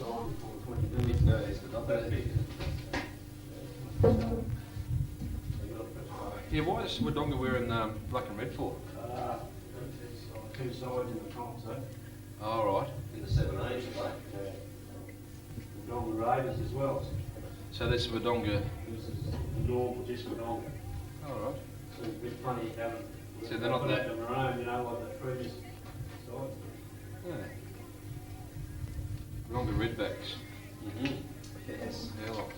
signed on 20 days, but not that big. Yeah, why is Wodonga wearing black and red for? Two sides in the concert. Oh, right. In the 17's, Wodonga Raiders as well. So this is Wodonga. This is the normal, just Wodonga. Oh, right. So it's a bit funny having. So they're not that. On their own, you know, like the previous sides. Yeah. Wodonga Redbacks. Yes. Yeah, well.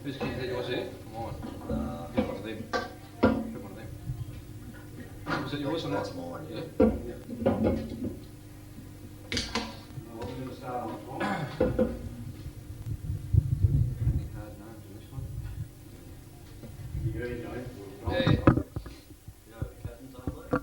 Whose kid that yours here? Mine. Get one of them. Get one of them. Was that yours or not? That's mine, yeah. Well, we're going to start on time. Any hard names in this one? You ready, Joe? Yeah. You know the captain's over there?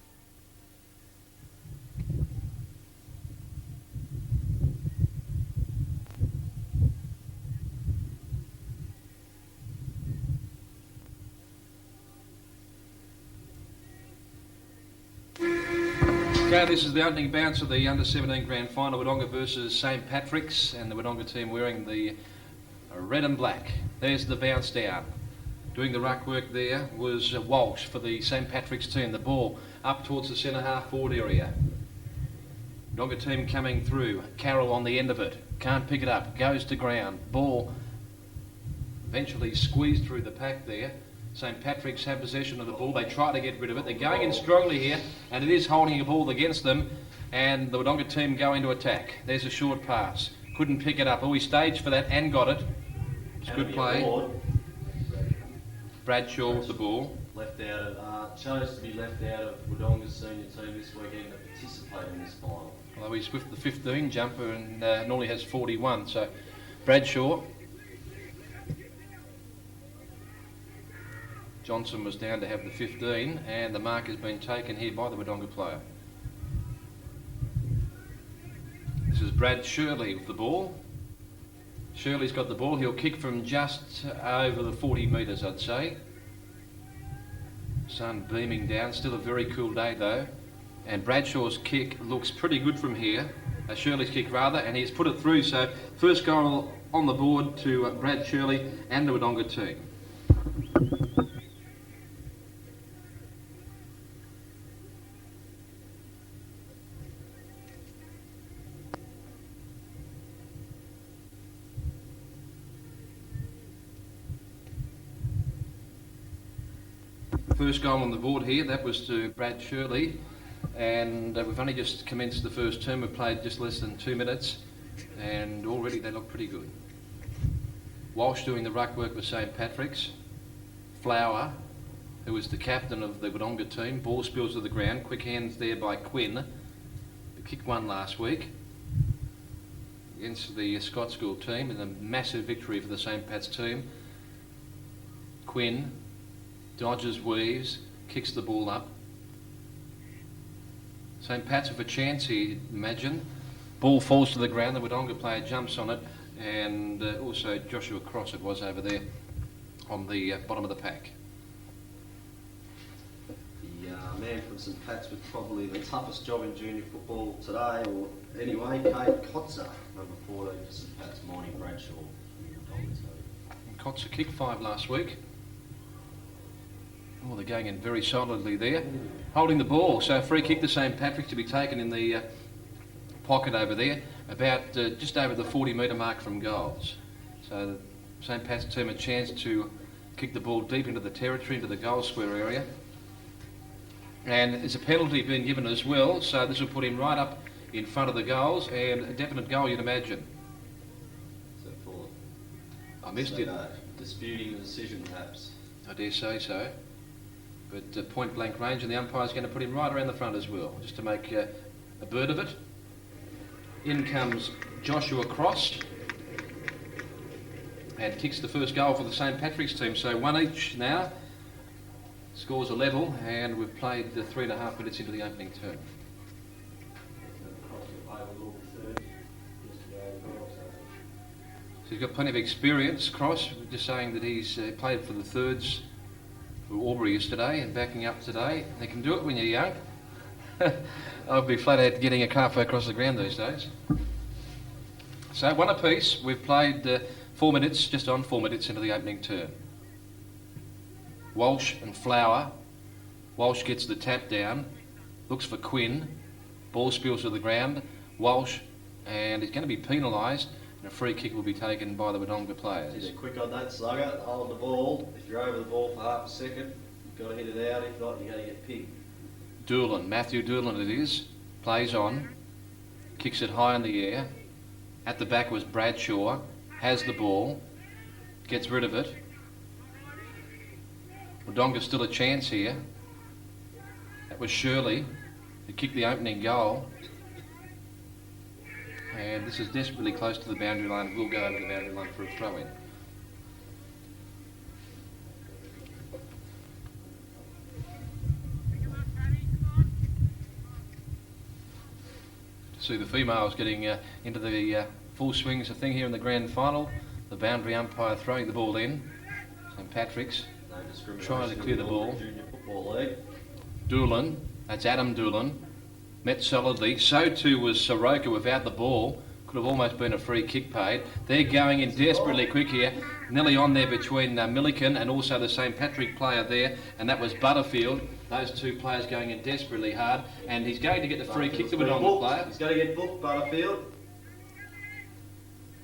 Okay, this is the opening bounce of the under-17 grand final, Wodonga versus St Patrick's, and the Wodonga team wearing the red and black. There's the bounce down. Doing the ruck work there was Walsh for the St Patrick's team. The ball up towards the centre half forward area. Wodonga team coming through. Carroll on the end of it. Can't pick it up. Goes to ground. Ball eventually squeezed through the pack there. St Patrick's have possession of the ball. They try to get rid of it. They're going in strongly here, and it is holding a ball against them. And the Wodonga team go into attack. There's a short pass. Couldn't pick it up. Oh, he staged for that and got it. It's good play. Bradshaw with the ball. Left out of, chose to be left out of Wodonga's senior team this weekend to participate in this final. Although he's with the 15 jumper and normally has 41. So Bradshaw. Johnson was down to have the 15, and the mark has been taken here by the Wodonga player. This is Brad Shirley with the ball. Shirley's got the ball. He'll kick from just over the 40 metres, I'd say. Sun beaming down. Still a very cool day, though. And Bradshaw's kick looks pretty good from here. Shirley's kick, rather, and he's put it through. So first goal on the board to Brad Shirley and the Wodonga team. First goal on the board here, that was to Brad Shirley, and we've only just commenced the first term. We've played just less than 2 minutes, and already they look pretty good. Walsh doing the ruck work with St Patrick's. Flower, who was the captain of the Wodonga team, ball spills to the ground. Quick hands there by Quinn, who kicked one last week against the Scott School team, and a massive victory for the St Pat's team. Quinn dodges, weaves, kicks the ball up. St Pat's with a chance here, imagine. Ball falls to the ground, the Wodonga player jumps on it, and also Joshua Cross it was over there on the bottom of the pack. The man from St Pat's with probably the toughest job in junior football today, or anyway, Kate Kotzer, number 14 for St Pat's, morning Bradshaw. Kotzer kicked 5 last week. Oh, they're going in very solidly there. Holding the ball, so free kick to St Patrick's to be taken in the pocket over there, about just over the 40 metre mark from goals. So St Pat's team a chance to kick the ball deep into the territory, into the goal square area. And there's a penalty being given as well, so this will put him right up in front of the goals, and a definite goal you'd imagine. So for I missed it. Disputing the decision perhaps. I dare say so. But point blank range, and the umpire's going to put him right around the front as well, just to make a bird of it. In comes Joshua Cross, and kicks the first goal for the St Patrick's team. So 1 each now. Scores a level, and we've played 3.5 minutes into the opening term. So he's got plenty of experience, Cross. We're just saying that he's played for the thirds for Albury yesterday and backing up today. They can do it when you're young. I'll be flat out getting a car across the ground these days. So one apiece. We've played 4 minutes, just on 4 minutes into the opening turn. Walsh and Flower. Walsh gets the tap down, looks for Quinn. Ball spills to the ground. Walsh, and he's going to be penalised, and a free kick will be taken by the Wodonga players. He's quick on that slugger, hold the ball. If you're over the ball for half a second, you've got to hit it out. If not, you're going to get pigged. Doolan, Matthew Doolan it is, plays on, kicks it high in the air. At the back was Bradshaw, has the ball, gets rid of it. Wodonga's still a chance here. That was Shirley who kicked the opening goal. And this is desperately close to the boundary line. We'll go over the boundary line for a throw-in. See the females getting into the full swings of thing here in the grand final. The boundary umpire throwing the ball in. St Patrick's No discrimination trying to clear the in ball. Junior Football League. Doolan, that's Adam Doolan, met solidly. So too was Soroka without the ball. Could have almost been a free kick paid. They're going in desperately quick here. Nearly on there between Milliken and also the St Patrick player there, and that was Butterfield. Those two players going in desperately hard, and he's going to get the free kick to Wodonga player. He's going to get booked, Butterfield.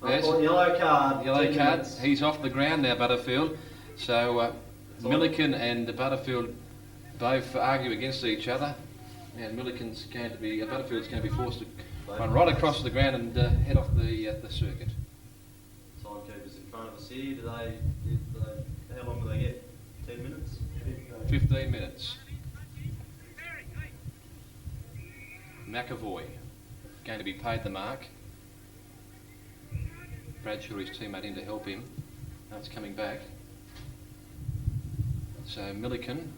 Yes. Yellow card. Yellow 10 card. minutes. He's off the ground now, Butterfield. So Milliken and Butterfield both argue against each other, and Butterfield's going to be forced to run right across the ground and head off the circuit. Timekeepers in front of us here. How long do they get? 10 minutes? 15 minutes. McAvoy going to be paid the mark. Bradshaw, his teammate, in to help him. Now it's coming back. So Milliken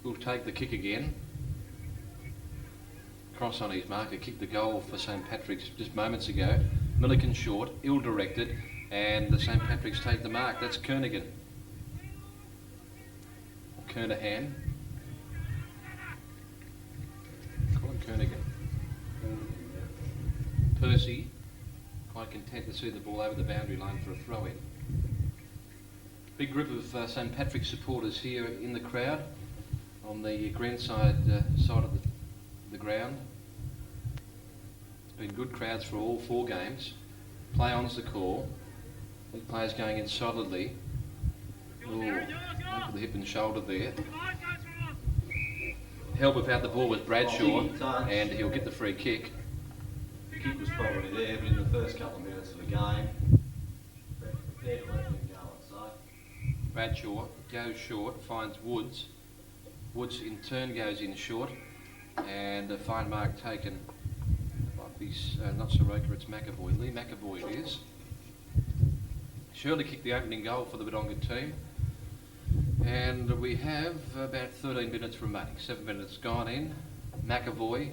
will take the kick again. Cross on his marker, kicked the goal for St Patrick's just moments ago. Milliken short, ill-directed, and the St Patrick's take the mark. That's Kernigan. Kernahan. Call him Kernigan. Percy, quite content to see the ball over the boundary line for a throw-in. Big group of St Patrick's supporters here in the crowd on the greenside side of the ground. It's been good crowds for all 4 games. Play on's the call. The players going in solidly. Oh, went for the hip and shoulder there. Help without the ball with Bradshaw, and he'll get the free kick. The kick was probably there, but in the first couple of minutes of the game, they're prepared to let him go, I'd say. Bradshaw goes short, finds Woods. Woods in turn goes in short, and a fine mark taken. Might be not Soroka, it's McAvoy. Lee McAvoy it is. Shirley kicked the opening goal for the Wodonga team. And we have about 13 minutes remaining. 7 minutes gone in. McAvoy,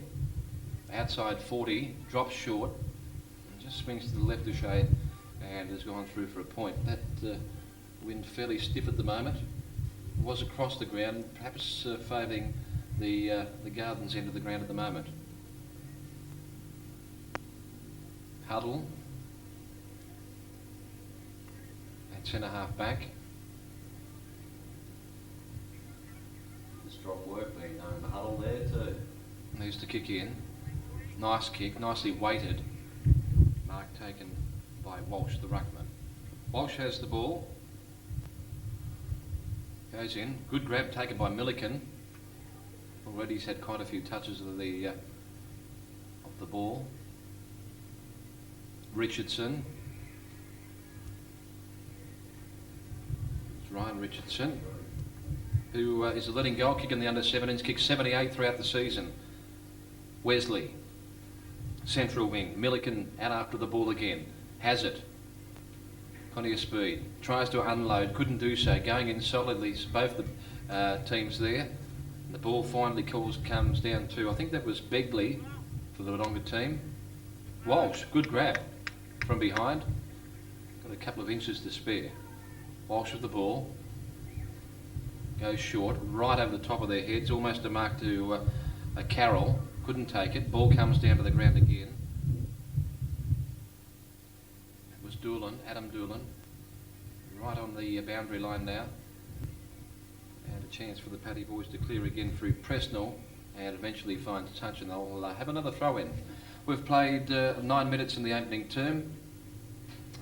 outside 40, drops short, and just swings to the left a shade, and has gone through for a point. That wind fairly stiff at the moment. Was across the ground, perhaps favouring the Gardens end of the ground at the moment. Huddle at centre half back. Strong work being done in the huddle there too. Needs to kick in. Nice kick, nicely weighted. Mark taken by Walsh, the ruckman. Walsh has the ball. Goes in. Good grab taken by Milliken. Already he's had quite a few touches of the ball. Richardson. It's Ryan Richardson, who is a leading goal kicker in the under-17s, kicked 78 throughout the season. Wesley, central wing. Milliken out after the ball again. Has it. Plenty of speed. Tries to unload, couldn't do so. Going in solidly, both the teams there. The ball finally comes down to, I think that was Begley for the Wodonga team. Walsh, good grab from behind. Got a couple of inches to spare. Walsh with the ball. Goes short, right over the top of their heads, almost a mark to a, Carroll, couldn't take it, ball comes down to the ground again. Adam Doolan, right on the boundary line now. And a chance for the Paddy boys to clear again through Presnell and eventually find touch, and they'll have another throw in. We've played 9 minutes in the opening term,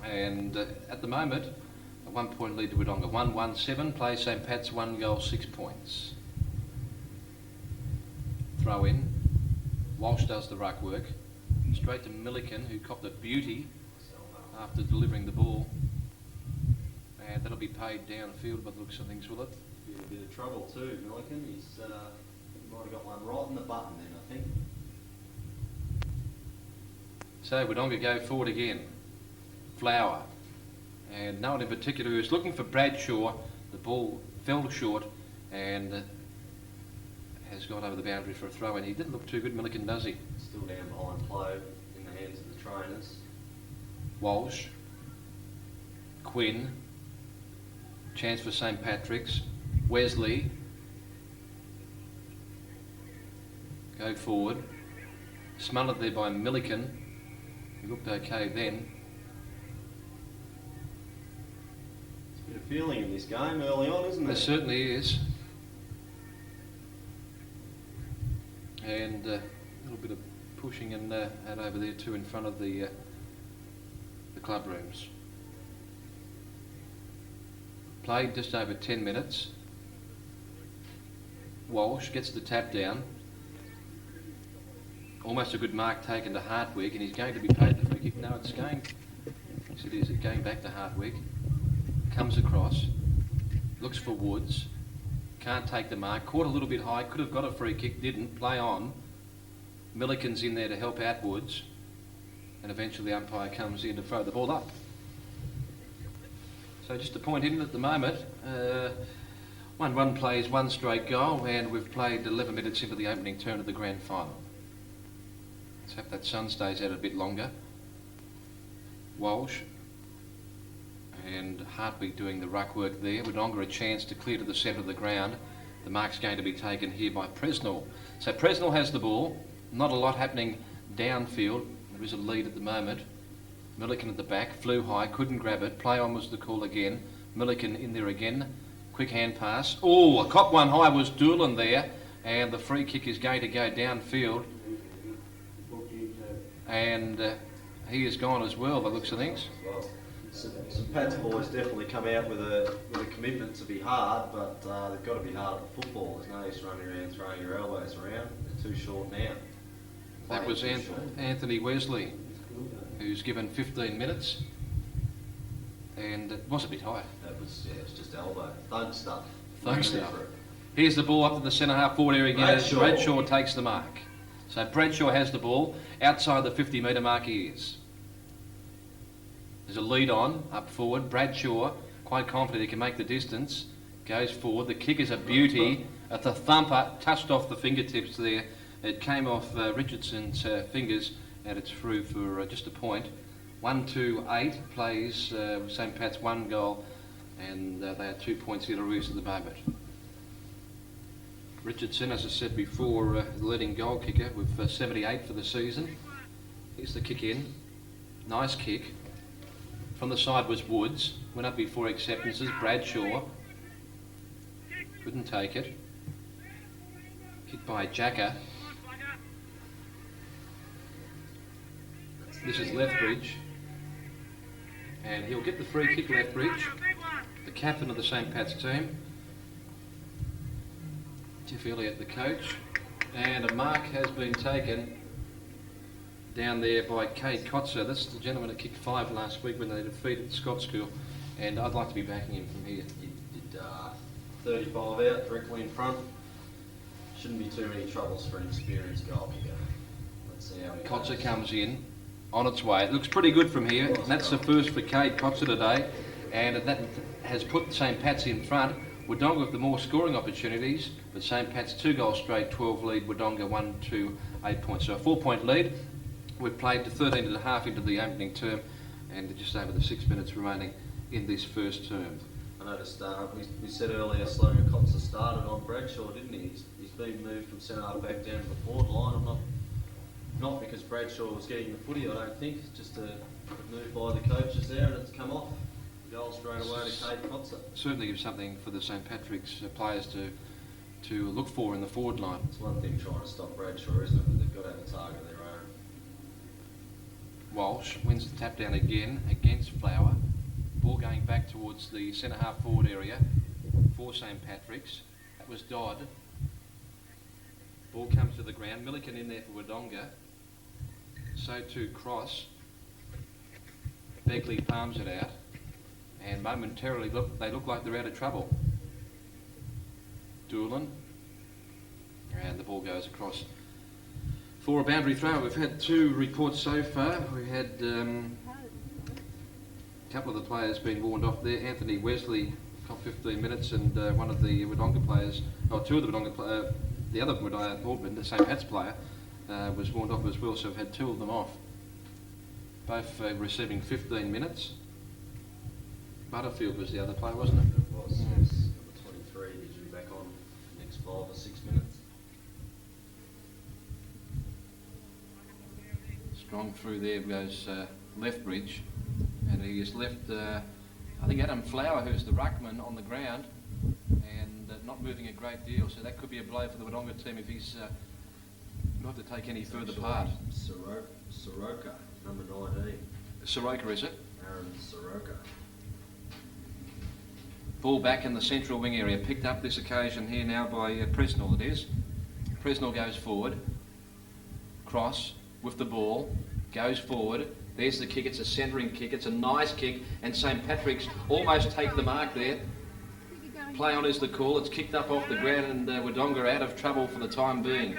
and at the moment, a 1 point lead to Wodonga. 1-1-7, play St Pat's, 1 goal, 6 points. Throw in. Walsh does the ruck work. Straight to Milliken, who copped a beauty after delivering the ball. And that'll be paid downfield by the looks of things, will it? In a bit of trouble too, Milliken. He might have got one right in the button then, I think. So Wodonga go forward again. Flower. And no one in particular who was looking for Bradshaw. The ball fell short and has got over the boundary for a throw, and he didn't look too good, Milliken, does he? Still down behind play in the hands of the trainers. Walsh. Quinn. Chance for St Patrick's. Wesley. Go forward. Smothered there by Milliken. He looked okay then. There's a bit of feeling in this game early on, isn't there? There certainly is. And a little bit of pushing and over there too in front of the club rooms. Played just over 10 minutes. Walsh gets the tap down. Almost a good mark taken to Hartwig, and he's going to be paid the free kick. No, it's going. Yes, it is. It's going back to Hartwig. Comes across. Looks for Woods. Can't take the mark. Caught a little bit high. Could have got a free kick. Didn't. Play on. Milliken's in there to help out Woods. And eventually the umpire comes in to throw the ball up. So just to point in at the moment, 1-1 plays 1 straight goal, and we've played 11 minutes into the opening turn of the grand final. Let's hope that sun stays out a bit longer. Walsh and Hartwig doing the ruck work there. Wodonga a chance to clear to the centre of the ground. The mark's going to be taken here by Presnell. So Presnell has the ball. Not a lot happening downfield. There is a lead at the moment. Milliken at the back, flew high, couldn't grab it. Play on was the call again. Milliken in there again. Quick hand pass. Oh, a cop one high was Doolan there, and the free kick is going to go downfield. And he is gone as well, by the looks of things. Well, St Pat's boys definitely come out with a commitment to be hard, but they've got to be hard at football. There's no use running around throwing your elbows around. They're too short now. That was Anthony Wesley, who's given 15 minutes, and it was a bit high. That was, yeah, it was just elbow. Thug stuff. Thug stuff. Here's the ball up to the centre half forward area again. Bradshaw takes the mark. So Bradshaw has the ball. Outside the 50 metre mark he is. There's a lead on, up forward. Bradshaw, quite confident he can make the distance. Goes forward. The kick is a beauty. At the thumper, touched off the fingertips there. It came off Richardson's fingers, and it's through for just a point. 1-2-8 plays St Pat's 1 goal, and they are 2 points here to Roos at the moment. Richardson, as I said before, the leading goal kicker with 78 for the season. Here's the kick in. Nice kick. From the side was Woods. Went up before acceptances. Bradshaw. Couldn't take it. Kick by Jacker. This is Lethbridge. And he'll get the free kick, Lethbridge. The captain of the St Pat's team. Jeff Elliott, the coach. And a mark has been taken down there by Cade Kotzer. That's the gentleman that kicked 5 last week when they defeated Scott School. And I'd like to be backing him from here. He did 35 out, directly in front. Shouldn't be too many troubles for an experienced goal kicker. Let's see how he Kotzer goes. comes in, on its way. It looks pretty good from here. And that's the first for Cade Kotzer today. And that has put St Pat's in front. Wodonga with the more scoring opportunities, but St Pat's 2 goals straight, 12 lead. Wodonga 1-2-8 points. So a 4-point lead. We've played to 13 and a half into the opening term, and just over the 6 minutes remaining in this first term. I noticed we said earlier Slogan Kotzer started on Bradshaw, didn't he? He's been moved from centre half back down to the forward line. Not because Bradshaw was getting the footy, I don't think. Just moved by the coaches there and it's come off. Goal straight away to Kate Kotzer. Certainly gives something for the St Patrick's players to look for in the forward line. It's one thing trying to stop Bradshaw, isn't it? But they've got to have a target of their own. Walsh wins the tap down again against Flower. Ball going back towards the centre half forward area for St Patrick's. That was Dodd. Ball comes to the ground. Milliken in there for Wodonga. So too Cross. Begley palms it out. And momentarily they look like they're out of trouble. Doolan. And the ball goes across for a boundary throw. We've had 2 reports so far. We had a couple of the players being warned off there. Anthony Wesley got 15 minutes, and one of the Wodonga players, or 2 of the Wodonga players, the other Wodonga, the St Pat's player, was warned off as well. So we've had 2 of them off. Both receiving 15 minutes. Butterfield was the other player, wasn't it? It was, yes. Number 23, he's due back on the next 5 or 6 minutes. Strong through there goes Lethbridge, and he has left, I think, Adam Flower, who's the ruckman, on the ground, and not moving a great deal, so that could be a blow for the Wodonga team if he's not to take any further part. Soroka, number 19. Soroka, is it? Aaron Soroka. Ball back in the central wing area, picked up this occasion here now by Presnell, it is. Presnell goes forward. Cross with the ball, goes forward. There's the kick, it's a centering kick, it's a nice kick, and St Patrick's almost take the mark there. Play on is the call, it's kicked up off the ground, and Wodonga out of trouble for the time being.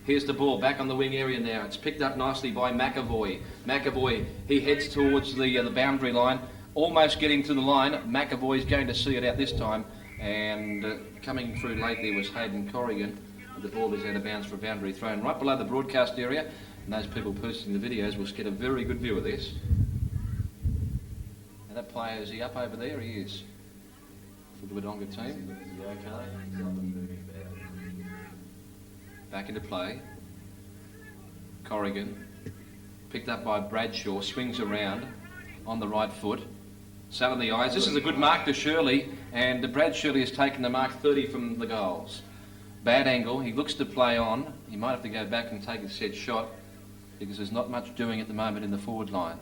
Here's the ball, back on the wing area now. It's picked up nicely by McAvoy. McAvoy, he heads towards the boundary line, almost getting to the line. McAvoy's going to see it out this time, and coming through late there was Hayden Corrigan. The ball is out of bounds for a boundary thrown right below the broadcast area, and those people posting the videos will get a very good view of this. And that player, is he up over there? He is, for the Wodonga team. Is he okay? He's up and moving about. Back into play. Corrigan, picked up by Bradshaw, swings around on the right foot. Sat on the eyes. This is a good mark to Shirley, and Brad Shirley has taken the mark 30 from the goals. Bad angle, he looks to play on. He might have to go back and take a set shot because there's not much doing at the moment in the forward line.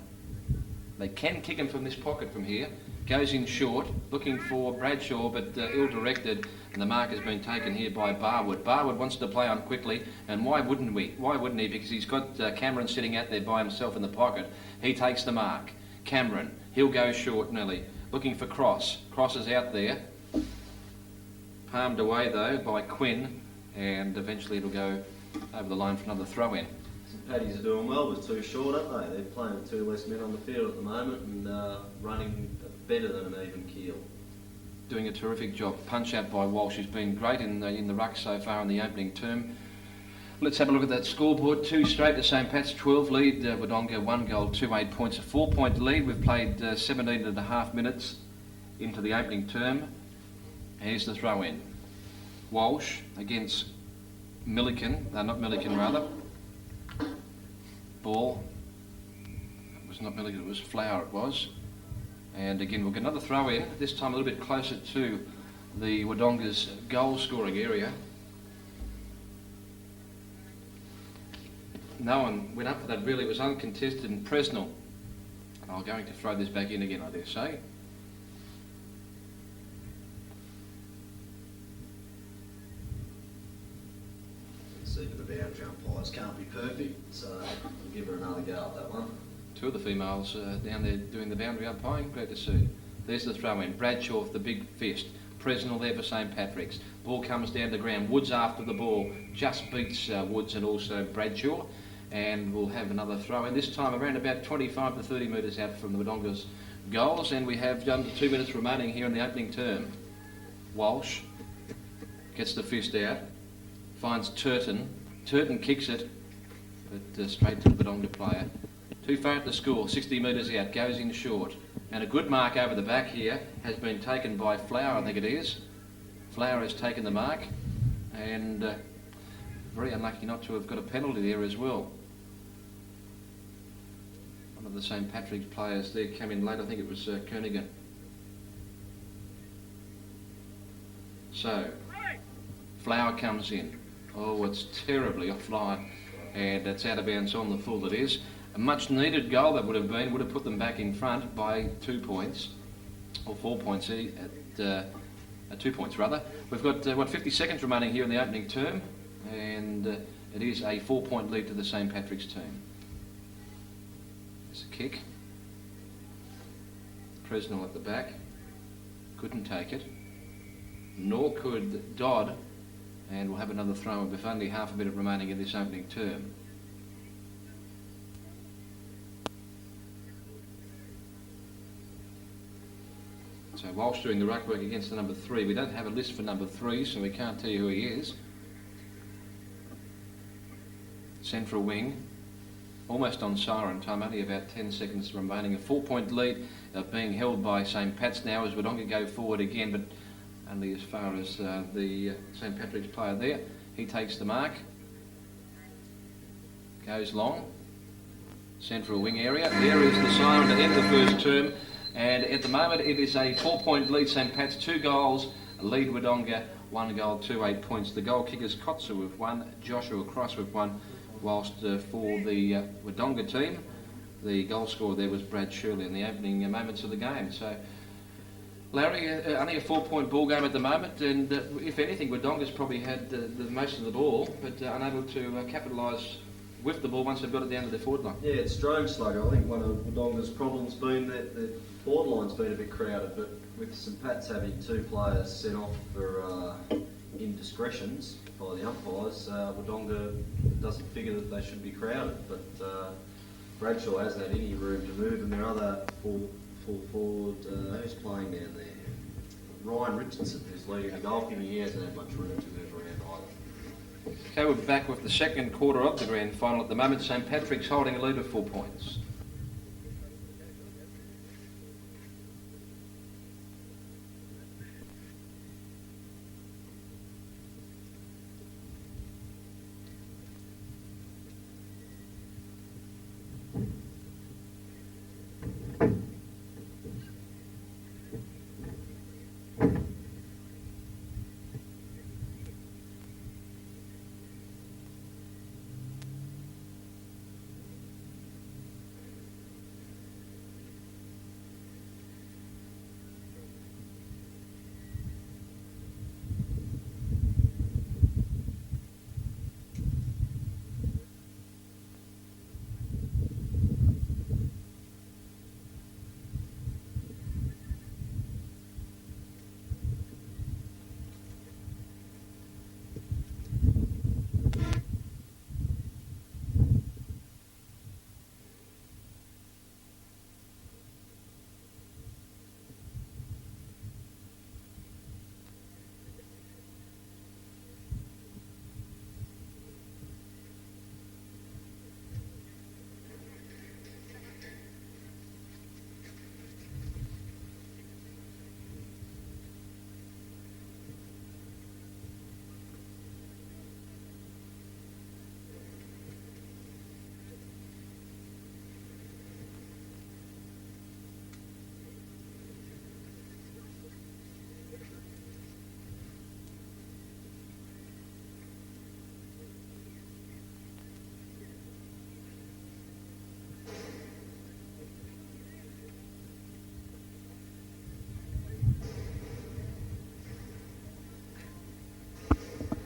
They can kick him from this pocket from here. Goes in short, looking for Bradshaw, but ill-directed, and the mark has been taken here by Barwood. Barwood wants to play on quickly, and why wouldn't we? Why wouldn't he? Because he's got Cameron sitting out there by himself in the pocket. He takes the mark. Cameron, he'll go short nearly. Looking for Cross. Cross is out there. Palmed away though by Quinn, and eventually it'll go over the line for another throw-in. St Paddy's are doing well with 2 short, aren't they? They're playing with 2 less men on the field at the moment and running better than an even keel. Doing a terrific job. Punch out by Walsh, who's been great in the ruck so far in the opening term. Let's have a look at that scoreboard. 2 straight to St Pat's, 12 lead. Wodonga 1 goal, 2 8 points, a 4-point lead. We've played 17 and a half minutes into the opening term. Here's the throw-in. Walsh against Milliken, not Milliken rather. Ball. It was not Milliken, it was Flower it was. And again we'll get another throw-in, this time a little bit closer to the Wodonga's goal scoring area. No one went up for that really, it was uncontested, and Presnell are going to throw this back in again, I dare say. Even the boundary umpires can't be perfect, so we'll give her another go at that one. 2 of the females down there doing the boundary umpiring, great to see. There's the throw-in, Bradshaw with the big fist. Presnell there for St Patrick's. Ball comes down to ground, Woods after the ball, just beats Woods and also Bradshaw. And we'll have another throw-in, this time around about 25 to 30 metres out from the Wodonga's goals, and we have 2 minutes remaining here in the opening term. Walsh gets the fist out, finds Turton. Turton kicks it, but straight to the Wodonga player. Too far to score, 60 metres out, goes in short. And a good mark over the back here has been taken by Flower, I think it is. Flower has taken the mark, and very unlucky not to have got a penalty there as well. One of the St Patrick's players there came in late. I think it was Kernigan. So, Flower comes in. Oh, it's terribly offline, and it's out of bounds on the full. It is a much needed goal. That would have put them back in front by 2 points, or 4 points at 2 points rather. We've got 50 seconds remaining here in the opening term, and it is a 4-point lead to the St Patrick's team. There's a kick. Presnell at the back, couldn't take it, nor could Dodd, and we'll have another throw with only half a minute remaining in this opening term. So Walsh doing the ruck work against the number 3. We don't have a list for number 3, so we can't tell you who he is. Central wing, almost on siren time, only about 10 seconds remaining. A 4-point lead being held by St Pat's now as Wodonga go forward again, but only as far as the St Patrick's player there. He takes the mark, goes long, central wing area. There is the siren to end the first term, and at the moment it is a 4-point lead. St Pat's 2 goals, lead Wodonga 1 goal, 2 8 points. The goal kickers Kotzer with 1, Joshua Cross with 1, whilst for the Wodonga team, the goal scorer there was Brad Shirley in the opening moments of the game. So, Larry, only a 4-point ball game at the moment, and if anything, Wodonga's probably had the most of the ball, but unable to capitalise with the ball once they've got it down to their forward line. Yeah, it's strange, Sluggo. I think one of Wodonga's problems been that the forward line's been a bit crowded, but with St Pat's having 2 players sent off for indiscretions by the umpires, Wodonga doesn't figure that they should be crowded, but Bradshaw hasn't had any room to move, and there are other full forward, who's playing down there? Ryan Richardson, who's leading the goal kicking. He hasn't had much room to move around either. Okay, we're back with the second quarter of the grand final at the moment. St Patrick's holding a lead of 4 points.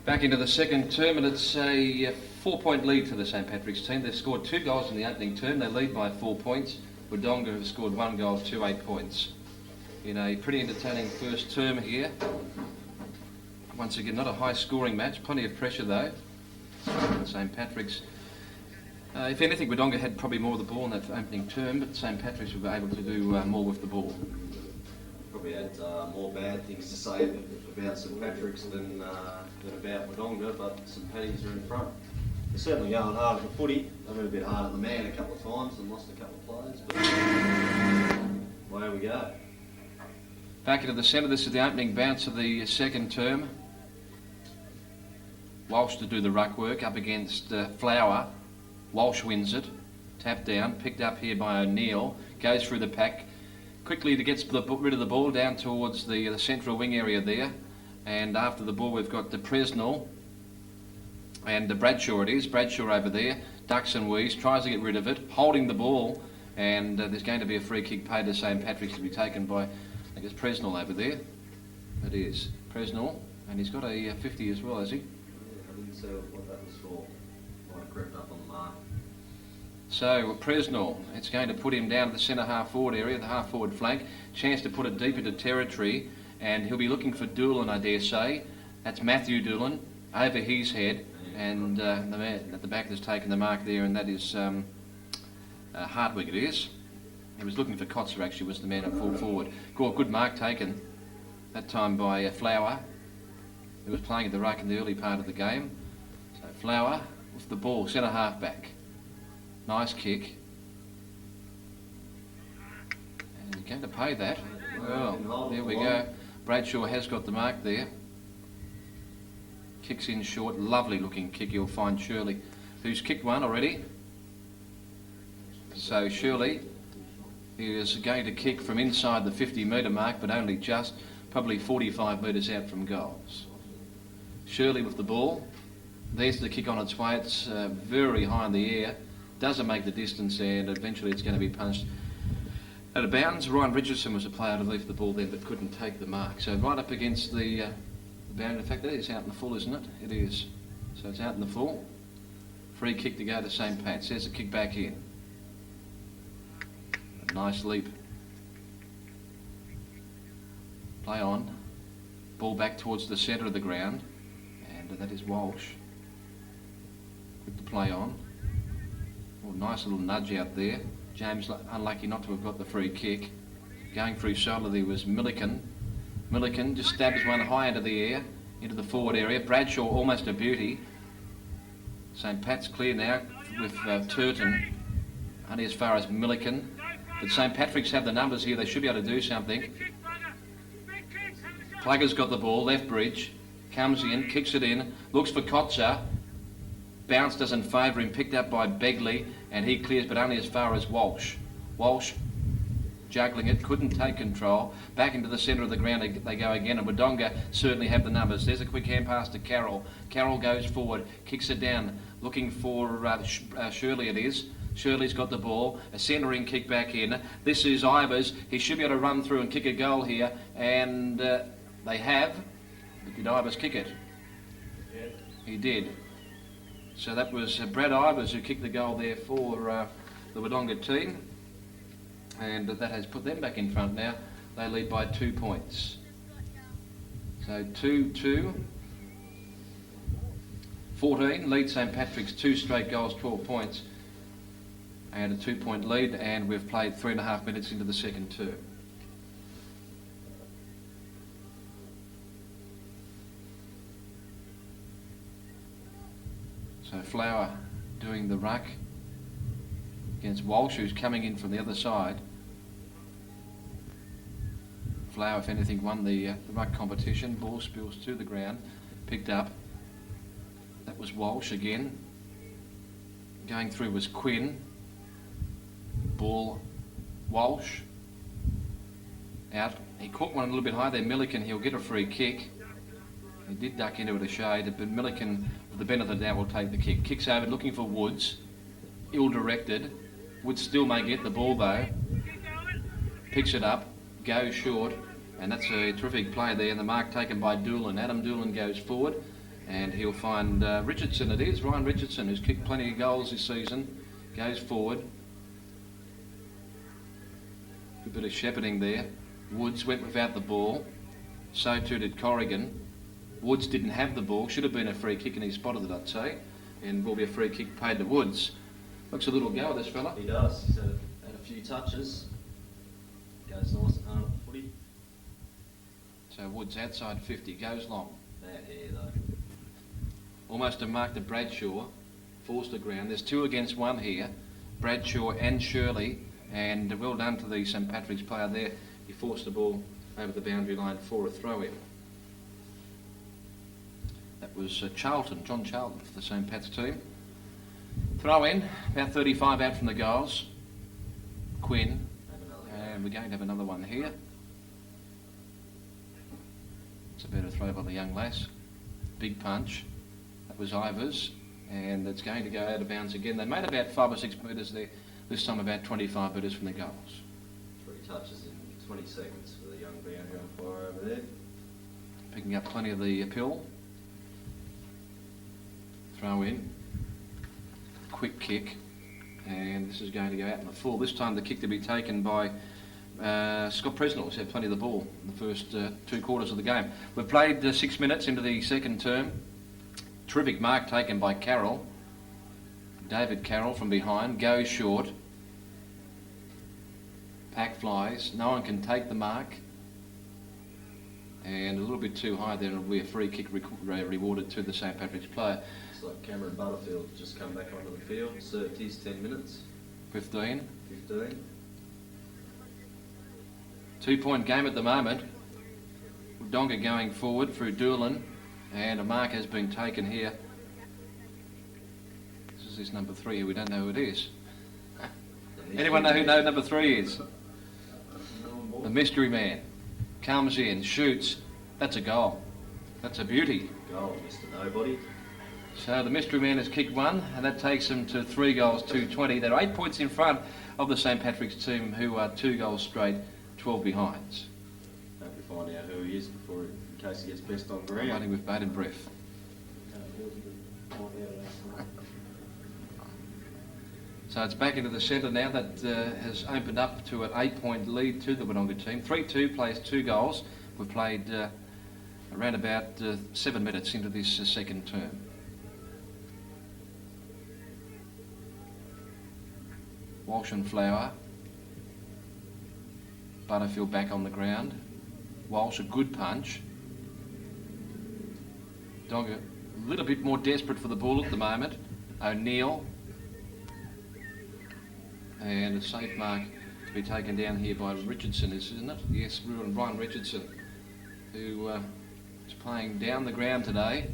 Back into the second term, and it's a 4-point lead for the St Patrick's team. They've scored 2 goals in the opening term. They lead by 4 points. Wodonga have scored 1 goal, 2 8 points. In a pretty entertaining first term here. Once again, not a high-scoring match. Plenty of pressure though. St Patrick's. If anything, Wodonga had probably more of the ball in that opening term, but St Patrick's were able to do more with the ball. Probably had more bad things to say about St Patrick's than about Wodonga, but St Paddy's are in front. They're certainly going hard at the footy. They went a bit hard at the man a couple of times and lost a couple of players, but away we go. Back into the centre, this is the opening bounce of the second term. Walsh to do the ruck work up against Flower. Walsh wins it. Tap down, picked up here by O'Neill, goes through the pack, quickly gets rid of the ball down towards the central wing area there, and after the ball we've got the Presnell and the Bradshaw Bradshaw over there, ducks and weaves, tries to get rid of it, holding the ball, and there's going to be a free kick paid to St Patrick's to be taken by, I think it's Presnell over there. It is Presnell, and he's got a 50 as well, has he? Yeah, I didn't see what that was for. Might have crept up on the mark. So Presnell, it's going to put him down to the centre half forward area, the half forward flank. Chance to put it deep into territory, and he'll be looking for Doolan, I dare say. That's Matthew Doolan over his head, and the man at the back has taken the mark there, and that is Hartwig. It is. He was looking for Kotzer, actually, was the man at full forward. Good mark taken that time by Flower, who was playing at the ruck in the early part of the game. So Flower with the ball, centre half back. Nice kick. And he's going to pay that. Well, there we go. Bradshaw has got the mark there. Kicks in short, lovely looking kick. You'll find Shirley, who's kicked one already. So Shirley is going to kick from inside the 50-metre mark, but only just, probably 45 metres out from goals. Shirley with the ball. There's the kick on its way. It's very high in the air. Doesn't make the distance, and eventually it's going to be punched out of bounds. Ryan Richardson was a player to leave the ball then, but couldn't take the mark. So right up against the boundary. In fact, that is out in the full, isn't it? It is. So it's out in the full. Free kick to go to St Pat's. There's a kick back in. A nice leap. Play on. Ball back towards the centre of the ground, and that is Walsh. Quick to play on. Oh, nice little nudge out there. James unlucky not to have got the free kick. Going through shoulder there was Milliken. Milliken just stabs one high into the air, into the forward area. Bradshaw almost a beauty. St Pat's clear now with Turton. Only as far as Milliken. But St Patrick's have the numbers here. They should be able to do something. Plugger's got the ball, left bridge. Comes in, kicks it in, looks for Kotzer. Bounce doesn't favour him, picked up by Begley, and he clears, but only as far as Walsh. Walsh juggling it, couldn't take control. Back into the centre of the ground they go again, and Wodonga certainly have the numbers. There's a quick hand pass to Carroll. Carroll goes forward, kicks it down, looking for Shirley it is. Shirley's got the ball, a centering kick back in. This is Ivers. He should be able to run through and kick a goal here, and they have. But did Ivers kick it? Yeah. He did. So that was Brad Ivers who kicked the goal there for the Wodonga team, and that has put them back in front now. They lead by 2 points. So 2-2. 14 lead St Patrick's, 2 straight goals, 12 points, and a 2-point lead, and we've played 3.5 minutes into the second term. So Flower doing the ruck against Walsh, who's coming in from the other side. Flower, if anything, won the ruck competition. Ball spills to the ground, picked up. That was Walsh again. Going through was Quinn. Ball, Walsh. Out. He caught one a little bit high there. Milliken, he'll get a free kick. He did duck into it a shade, but Milliken, with the benefit of the doubt, will take the kick. Kicks over, looking for Woods. Ill-directed. Woods still may get the ball though. Picks it up, goes short, and that's a terrific play there. And the mark taken by Doolan. Adam Doolan goes forward, and he'll find Richardson. It is Ryan Richardson, who's kicked plenty of goals this season. Goes forward. Good bit of shepherding there. Woods went without the ball. So too did Corrigan. Woods didn't have the ball. Should have been a free kick, and he spotted it, I'd say. And will be a free kick paid to Woods. Looks a little go, this fella. He does. He's had a few touches. Goes nice and hard at the footy. So Woods outside 50, goes long. Bad hair though. Almost a mark to Bradshaw. Falls to ground. There's 2 against 1 here. Bradshaw and Shirley. And well done to the St Patrick's player there. He forced the ball over the boundary line for a throw-in. That was Charlton, John Charlton for the St Pat's team. Throw in, about 35 out from the goals. Quinn. And another And we're going to have another one here. It's a better throw by the young lass. Big punch. That was Ivers. And it's going to go out of bounds again. They made about 5 or 6 metres there. This time about 25 metres from the goals. 3 touches in 20 seconds for the young boundary umpire over there. Picking up plenty of the pill. Throw in. Quick kick. And this is going to go out in the full. This time the kick to be taken by Scott Presnell, who's had plenty of the ball in the first 2 quarters of the game. We've played 6 minutes into the second term. Terrific mark taken by Carroll. David Carroll from behind, goes short. Pack flies, no one can take the mark. And a little bit too high there, and it'll be a free kick rewarded to the St Patrick's player. It's like Cameron Butterfield just come back onto the field, served his 10 minutes. 15. 15. 2-point game at the moment. Wodonga going forward through Doolan, and a mark has been taken here. This is his number 3 here, we don't know who it is. Anyone know who number 3 is? The mystery man. Comes in, shoots. That's a goal. That's a beauty. Goal, Mr. Nobody. So the mystery man has kicked one, and that takes them to 3 goals, 2-20. They're 8 points in front of the St Patrick's team, who are 2 goals straight, 12 behinds. Hope we find out who he is before, in case he gets best on ground. Running with bated breath. So it's back into the centre now. That has opened up to an 8-point lead to the Wodonga team. 3-2 plays 2 goals. We've played around about 7 minutes into this second term. Walsh and Flower. Butterfield back on the ground. Walsh, a good punch. Wodonga a little bit more desperate for the ball at the moment. O'Neill. And a safe mark to be taken down here by Richardson, isn't it? Yes, Ryan Richardson, who is playing down the ground today.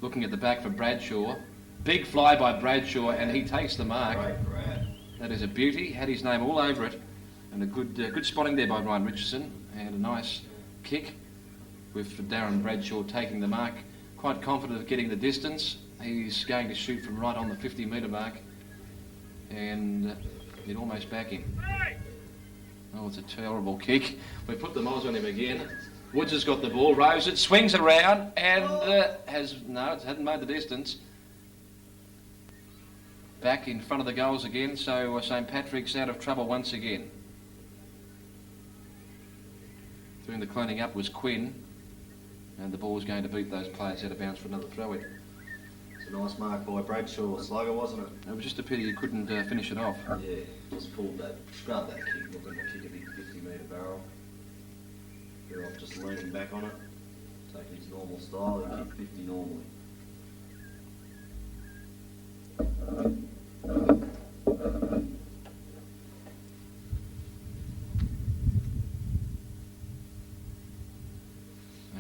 Looking at the back for Bradshaw. Big fly by Bradshaw, and he takes the mark. Great, Brad. That is a beauty. Had his name all over it. And a good spotting there by Ryan Richardson. And a nice kick with Darren Bradshaw taking the mark. Quite confident of getting the distance. He's going to shoot from right on the 50-metre mark. And get almost back in. Oh, it's a terrible kick. We put the Moz on him again. Woods has got the ball, rows it, swings it around, and it hadn't made the distance. Back in front of the goals again, so St Patrick's out of trouble once again. Doing the cleaning up was Quinn, and the ball was going to beat those players out of bounds for another throw-in. It's a nice mark by Bradshaw, Slugger, wasn't it? It was just a pity he couldn't finish it off. Yeah, just pulled that, scrubbed that kick, looking to kick a big 50-metre barrel. Better off just leaning back on it, taking his normal style and kick 50 normally.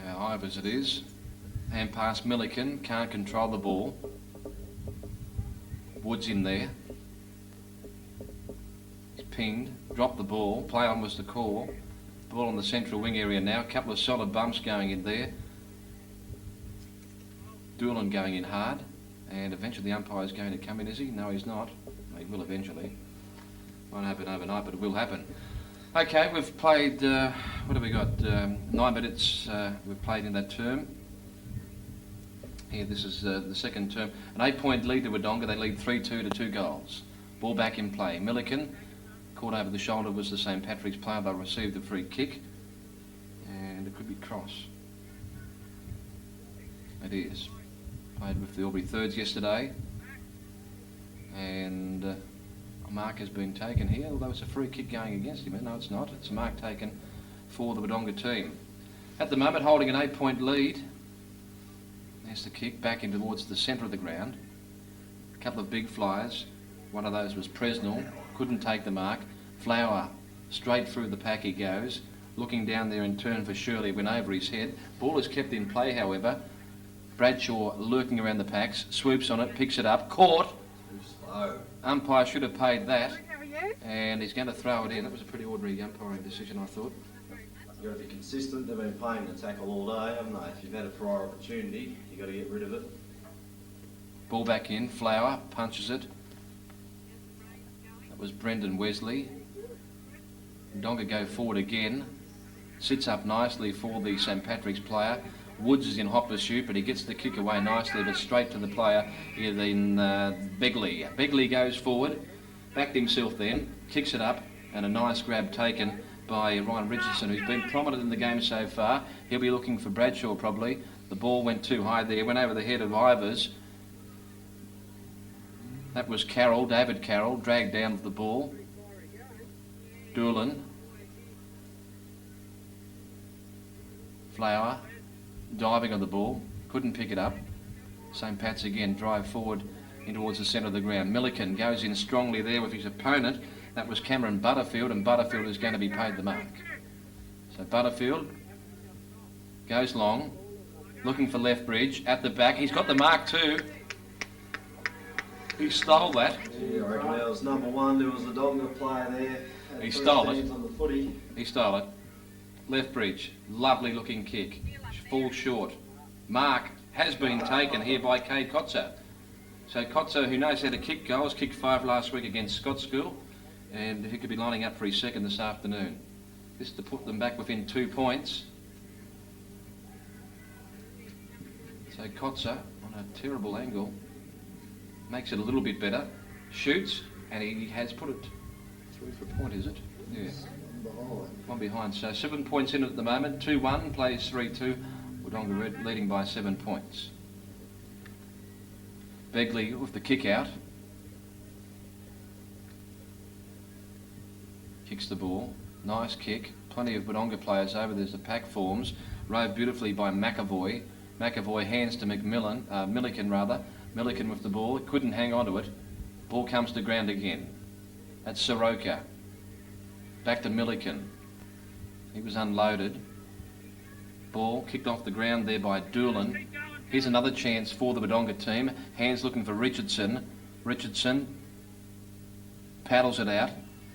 Now, Ivers it is. Hand pass Milliken, can't control the ball. Woods in there. He's pinged, dropped the ball, play on was the call. Ball on the central wing area now, a couple of solid bumps going in there. Doolan going in hard, and eventually the umpire's going to come in, is he? No, he's not. He will eventually. Won't happen overnight, but it will happen. Okay, we've played, what have we got? 9 minutes we've played in that term. Here, this is the second term. An 8-point lead to Wodonga. They lead 3-2 to 2 goals. Ball back in play. Milliken, caught over the shoulder, was the St Patrick's player. They received a free kick. And it could be cross. It is. Played with the Albury Thirds yesterday. And a mark has been taken here, although it's a free kick going against him. No, it's not. It's a mark taken for the Wodonga team. At the moment, holding an 8-point lead. There's the kick back in towards the centre of the ground. A couple of big flyers. One of those was Presnell. Couldn't take the mark. Flower, straight through the pack he goes. Looking down there in turn for Shirley, went over his head. Ball is kept in play, however. Bradshaw lurking around the packs. Swoops on it, picks it up. Caught. Oh. Umpire should have paid that, and he's going to throw it in. That was a pretty ordinary umpiring decision, I thought. You've got to be consistent. They've been playing the tackle all day, haven't they? If you've had a prior opportunity, you've got to get rid of it. Ball back in, Flower punches it. That was Brendan Wesley. Wodonga go forward again. Sits up nicely for the St Patrick's player. Woods is in hot pursuit, but he gets the kick away nicely, but straight to the player here then Begley. Begley goes forward, backed himself then, kicks it up, and a nice grab taken by Ryan Richardson, who's been prominent in the game so far. He'll be looking for Bradshaw probably. The ball went too high there, went over the head of Ivers. That was Carroll, David Carroll, dragged down with the ball. Doolan. Flower, diving on the ball, couldn't pick it up. St Pat's again, drive forward in towards the centre of the ground. Milliken goes in strongly there with his opponent. That was Cameron Butterfield, and Butterfield is going to be paid the mark. So Butterfield goes long, looking for Lethbridge at the back. He's got the mark too. He stole that. Yeah, I reckon that was number one. There was a Wodonga player there. He stole it. On the footy. He stole it. Lethbridge, lovely looking kick. Falls short. Mark has been taken here by Kay Kotzer. So Kotzer, who knows how to kick goals, kicked 5 last week against Scott School, and he could be lining up for his second this afternoon. This to put them back within 2 points. So Kotzer, on a terrible angle, makes it a little bit better, shoots, and he has put it through for a point, is it? Yeah. One behind. So 7 points in at the moment. 2-1, plays 3-2. Wodonga Red leading by 7 points. Begley with the kick out. Kicks the ball. Nice kick. Plenty of Wodonga players over. There's the pack forms. Rove beautifully by McAvoy. McAvoy hands to Milliken rather. Milliken with the ball. Couldn't hang on to it. Ball comes to ground again. That's Soroka. Back to Milliken. He was unloaded. Ball kicked off the ground there by Doolan. Here's another chance for the Wodonga team. Hands looking for Richardson. Richardson paddles it out.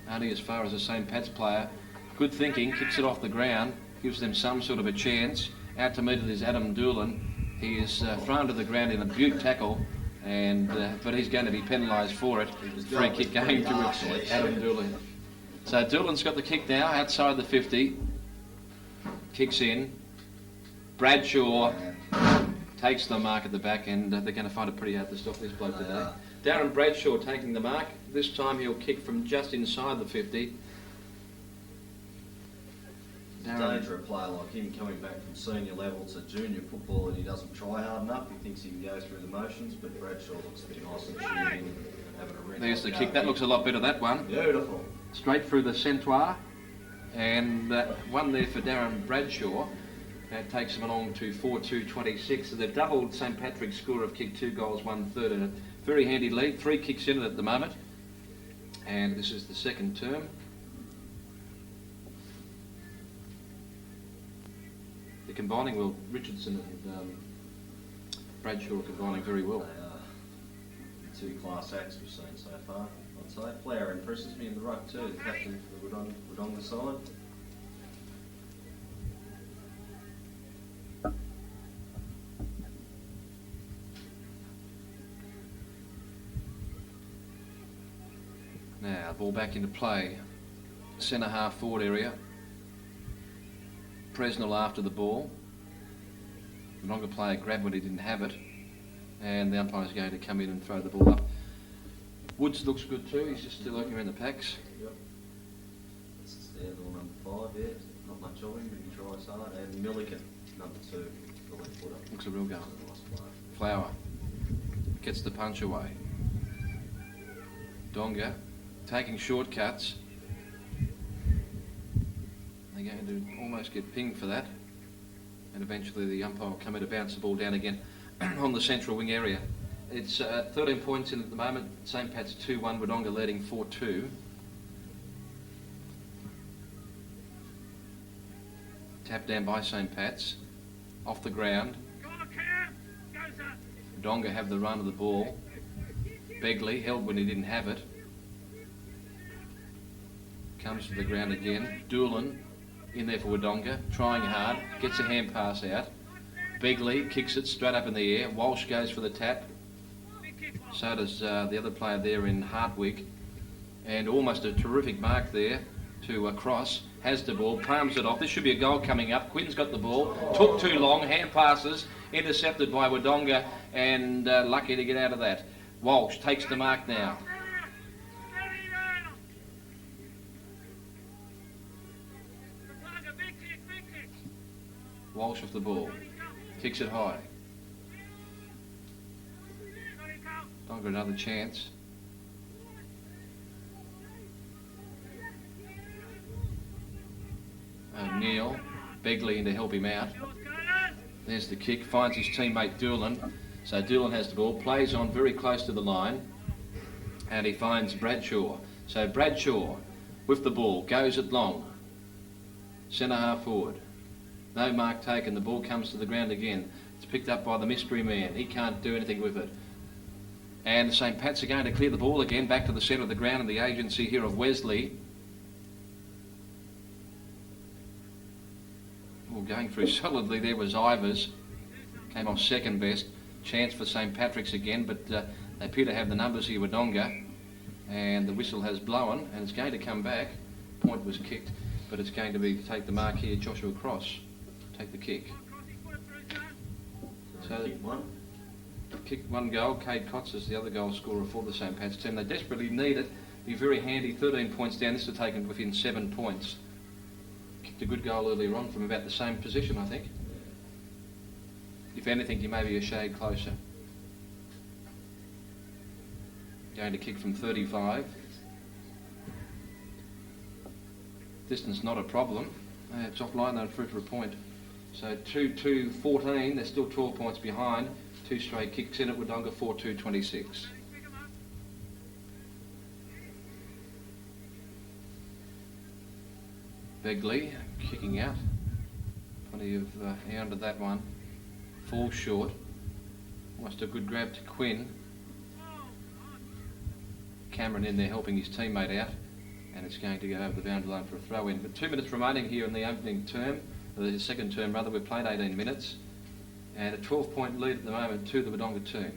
Only as far as the St Pat's player. Good thinking. Kicks it off the ground. Gives them some sort of a chance. Out to meet it is Adam Doolan. He is thrown to the ground in a butte tackle. But he's going to be penalised for it. Free kick going to Adam Doolan. So Doolan's got the kick now outside the 50. Kicks in. Bradshaw takes the mark at the back, and they're going to find it pretty hard to stop this bloke today. Darren Bradshaw taking the mark. This time he'll kick from just inside the 50. It's a danger of a player like him coming back from senior level to junior football, and he doesn't try hard enough. He thinks he can go through the motions, but Bradshaw looks a bit nice and shooting and having a red. There's the kick. That looks a lot better, that one. Beautiful. Straight through the centre, and one there for Darren Bradshaw. That takes them along to 4-2-26. So they've doubled St Patrick's score of kick 2 goals, 1/3 in a very handy lead. 3 kicks in it at the moment, and this is the second term. They're combining well. Richardson and Bradshaw are combining very well. They are 2 class acts we've seen so far, I'd say. Flower impresses me in the ruck too, the captain for the Wodonga side. Now, ball back into play. Centre half forward area. Presnell after the ball. The longer player grabbed when he didn't have it. And the umpire's going to come in and throw the ball up. Woods looks good too. He's just still looking around the packs. Yep. This is the number 5, yeah. Not much of him, but he tries hard. And Milliken, number 2, the left footer. Looks a real goal. Nice player. Flower gets the punch away. Wodonga taking shortcuts. They're going to almost get pinged for that, and eventually the umpire will come in to bounce the ball down again on the central wing area. It's 13 points in at the moment. St Pat's 2-1, Wodonga leading 4-2. Tapped down by St Pat's, off the ground. Wodonga have the run of the ball. Begley held when he didn't have it. Comes to the ground again. Doolan in there for Wodonga, trying hard, gets a hand pass out. Begley kicks it straight up in the air. Walsh goes for the tap. So does the other player there in Hartwig. And almost a terrific mark there to cross. Has the ball, palms it off. This should be a goal coming up. Quinn's got the ball. Took too long. Hand passes. Intercepted by Wodonga. And lucky to get out of that. Walsh takes the mark now. Walsh with the ball. Kicks it high. Wodonga another chance. O'Neill, Begley in to help him out. There's the kick, finds his teammate Doolan. So Doolan has the ball, plays on very close to the line, and he finds Bradshaw. So Bradshaw with the ball, goes it long. Centre half forward. No mark taken, the ball comes to the ground again. It's picked up by the mystery man. He can't do anything with it. And St. Pat's are going to clear the ball again, back to the centre of the ground in the agency here of Wesley. Well, going through solidly there was Ivers. Came off second best. Chance for St. Patrick's again, but they appear to have the numbers here, Wodonga. And the whistle has blown, and it's going to come back. Point was kicked, but it's going to be take the mark here, Joshua Cross. Take the kick. So kicked one goal. Cade Kotz is the other goal scorer for the St. Pat's team. They desperately need it. Be very handy. 13 points down. This is taken within 7 points. Kicked a good goal earlier on from about the same position, I think. If anything, you may be a shade closer. Going to kick from 35. Distance not a problem. It's offline though, through for a point. So 2-2-14, they're still 12 points behind. 2 straight kicks in at Wodonga, 4-2-26. Begley kicking out. Plenty of air under that one. Falls short. Almost a good grab to Quinn. Cameron in there helping his teammate out. And it's going to go over the boundary line for a throw in. But 2 minutes remaining here in the opening term, or the second term rather. We've played 18 minutes. And a 12-point lead at the moment to the Wodonga team.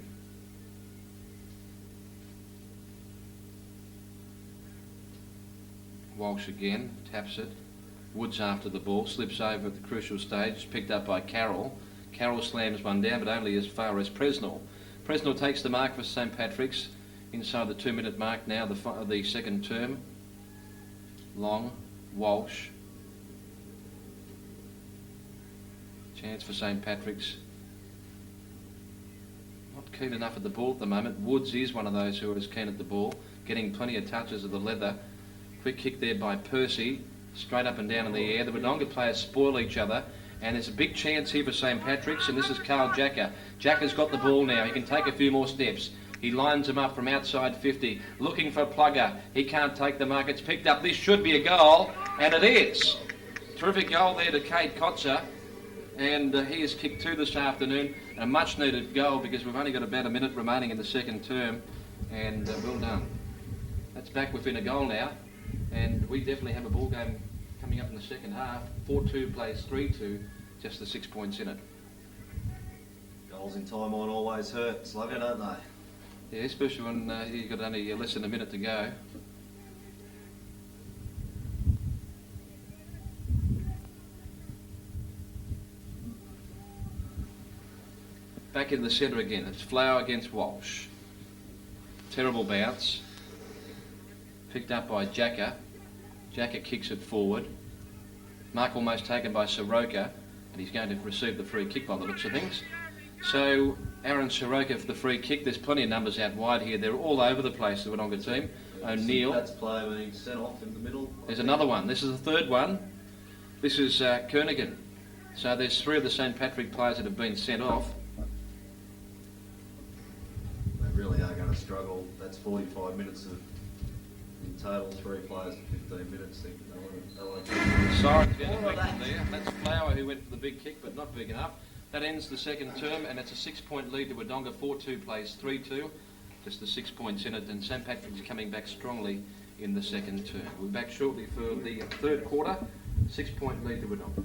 Walsh again, taps it. Woods after the ball, slips over at the crucial stage, picked up by Carroll. Carroll slams one down, but only as far as Presnell. Presnell takes the mark for St. Patrick's, inside the 2-minute mark now, the second term. Long, Walsh. Chance for St. Patrick's. Not keen enough at the ball at the moment. Woods is one of those who is keen at the ball, getting plenty of touches of the leather. Quick kick there by Percy, straight up and down in the air. The Wodonga players spoil each other, and there's a big chance here for St. Patrick's, and this is Carl Jacker. Jacker's got the ball now. He can take a few more steps. He lines him up from outside 50, looking for Plugger. He can't take the mark. It's picked up. This should be a goal, and it is. Terrific goal there to Cade Kotzer, and he has kicked 2 this afternoon. A much-needed goal because we've only got about a minute remaining in the second term, and well done. That's back within a goal now, and we definitely have a ball game coming up in the second half. 4-2 plays 3-2, just the 6 points in it. Goals in time on always hurt, Slavia, don't they? Yeah, especially when you've got only less than a minute to go. Back in the centre again. It's Flower against Walsh. Terrible bounce. Picked up by Jacker. Jacker kicks it forward. Mark almost taken by Soroka, and he's going to receive the free kick by the looks of things. So Aaron Soroka for the free kick. There's plenty of numbers out wide here. They're all over the place, the Wodonga team. O'Neill. That's player being sent off in the middle. There's another one. This is the third one. This is Kernigan. So there's 3 of the St. Patrick players that have been sent off. They really are going to struggle. That's 45 minutes of, in total, 3 players for 15 minutes. Siren's going to pick them there. That's Flower who went for the big kick, but not big enough. That ends the second term, and it's a 6-point lead to Wodonga. 4-2 plays 3-2. Just the 6 points in it, and St Patrick's coming back strongly in the second term. We're back shortly for the third quarter. 6 point lead to Wodonga.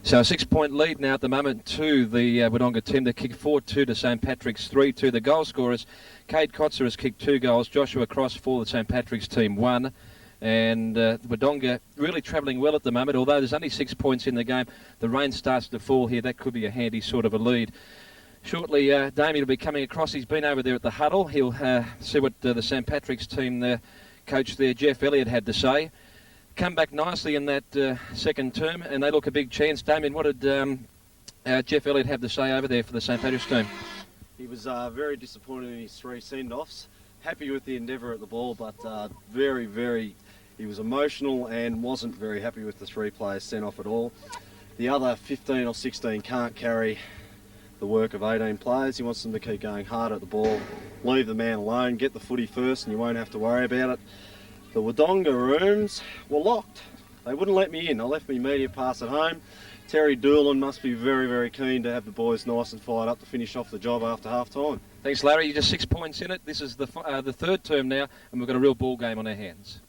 So a 6 point lead now at the moment to the Wodonga team. They kick 4-2 to St Patrick's 3-2. The goal scorers, Cade Kotzer has kicked 2 goals, Joshua Cross for the St Patrick's team 1. And Wodonga really travelling well at the moment, although there's only 6 points in the game. The rain starts to fall here. That could be a handy sort of a lead. Shortly, Damien will be coming across. He's been over there at the huddle. He'll see what the St Patrick's team coach there, Jeff Elliott, had to say. Come back nicely in that second term, and they look a big chance. Damien, what did Jeff Elliott have to say over there for the St Patrick's team? He was very disappointed in his 3 send-offs. Happy with the endeavour at the ball, but he was emotional and wasn't very happy with the 3 players sent off at all. The other 15 or 16 can't carry the work of 18 players. He wants them to keep going hard at the ball, leave the man alone, get the footy first, and you won't have to worry about it. The Wodonga rooms were locked. They wouldn't let me in. I left my media pass at home. Terry Doolan must be very, very keen to have the boys nice and fired up to finish off the job after half-time. Thanks, Larry. You're just 6 points in it. This is the third term now, and we've got a real ball game on our hands.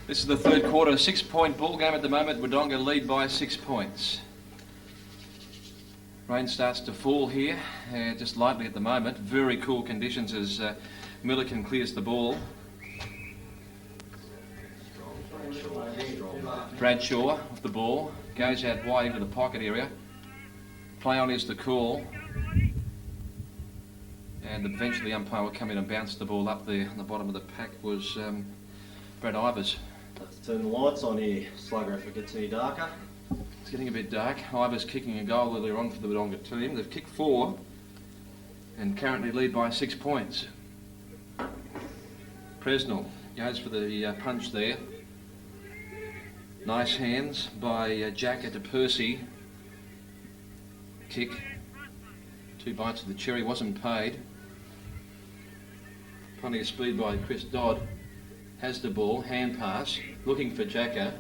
This is the third quarter, 6 point ball game at the moment. Wodonga lead by 6 points. Rain starts to fall here, just lightly at the moment. Very cool conditions as Milliken clears the ball. Bradshaw with the ball, goes out wide into the pocket area. Play on is the call. And eventually the umpire will come in and bounce the ball up there. On the bottom of the pack was Brad Ivers. Have to turn the lights on here, Slugger, if it gets any darker. It's getting a bit dark. Ivers kicking a goal earlier on for the Wodonga team. They've kicked 4 and currently lead by 6 points. Presnell goes for the punch there. Nice hands by Jacker to Percy. Kick. 2 bites of the cherry, wasn't paid. Plenty of speed by Chris Dodd. Has the ball, hand pass, looking for Jacker.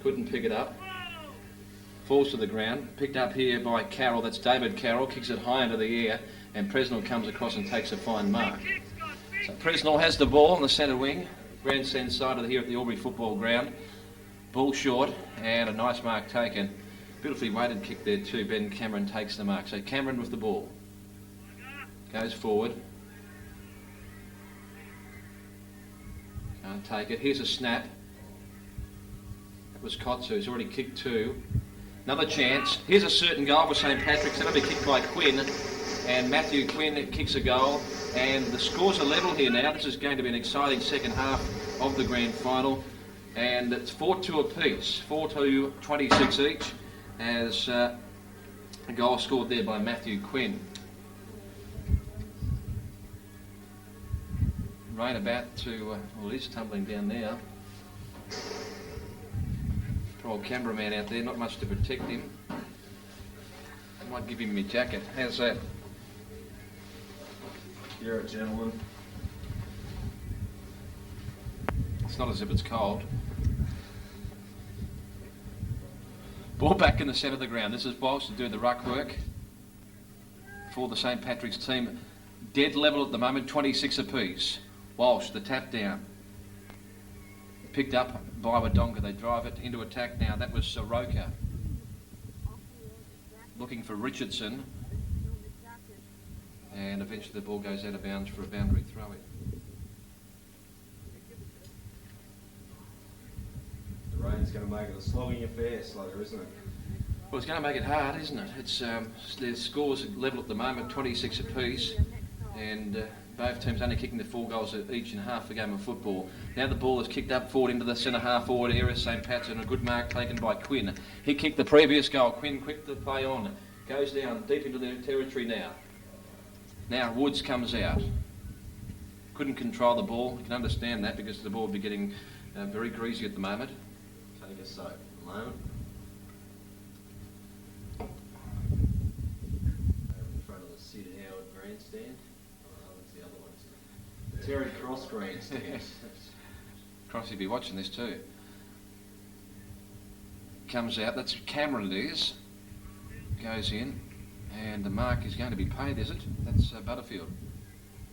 Couldn't pick it up. Falls to the ground. Picked up here by Carroll. That's David Carroll. Kicks it high into the air. and Presnell comes across and takes a fine mark. So Presnell has the ball on the centre wing, grandstand side of here at the Albury football ground. Ball short and a nice mark taken. Beautifully weighted kick there too. Ben Cameron takes the mark. So Cameron with the ball. Goes forward. Can't take it. Here's a snap. That was Kotsu. He's already kicked 2. Another chance. Here's a certain goal for St Patrick's. That'll be kicked by Quinn. And Matthew Quinn kicks a goal. And the scores are level here now. This is going to be an exciting second half of the grand final. And it's 4-2 apiece. 4-2-26 each. As a goal scored there by Matthew Quinn. Rain about to, well, it is tumbling down now. Poor old cameraman out there, not much to protect him. I might give him my jacket. How's that? You're a gentleman. It's not as if it's cold. Ball back in the centre of the ground. This is Walsh to do the ruck work for the St Patrick's team. Dead level at the moment, 26 apiece. Walsh, the tap down. Picked up by Wodonga. They drive it into attack now. That was Soroka. Looking for Richardson. And eventually the ball goes out of bounds for a boundary throw-in. The rain's going to make it a slogging affair, Slugger, isn't it? Well, it's going to make it hard, isn't it? It's the scores level at the moment, 26 apiece, and both teams only kicking the 4 goals each in half a game of football. Now the ball is kicked up forward into the centre half forward area. St Pat's, and a good mark taken by Quinn. He kicked the previous goal. Quinn quick to play on. Goes down deep into their territory now. Now Woods comes out. Couldn't control the ball. You can understand that because the ball would be getting very greasy at the moment. Take a soak at the moment. Over in front of the Sid Howard grandstand. That's the other one. Terry Cross grandstand. Crossy be watching this too. Comes out. That's Cameron it is. Goes in. And the mark is going to be paid, is it? That's Butterfield.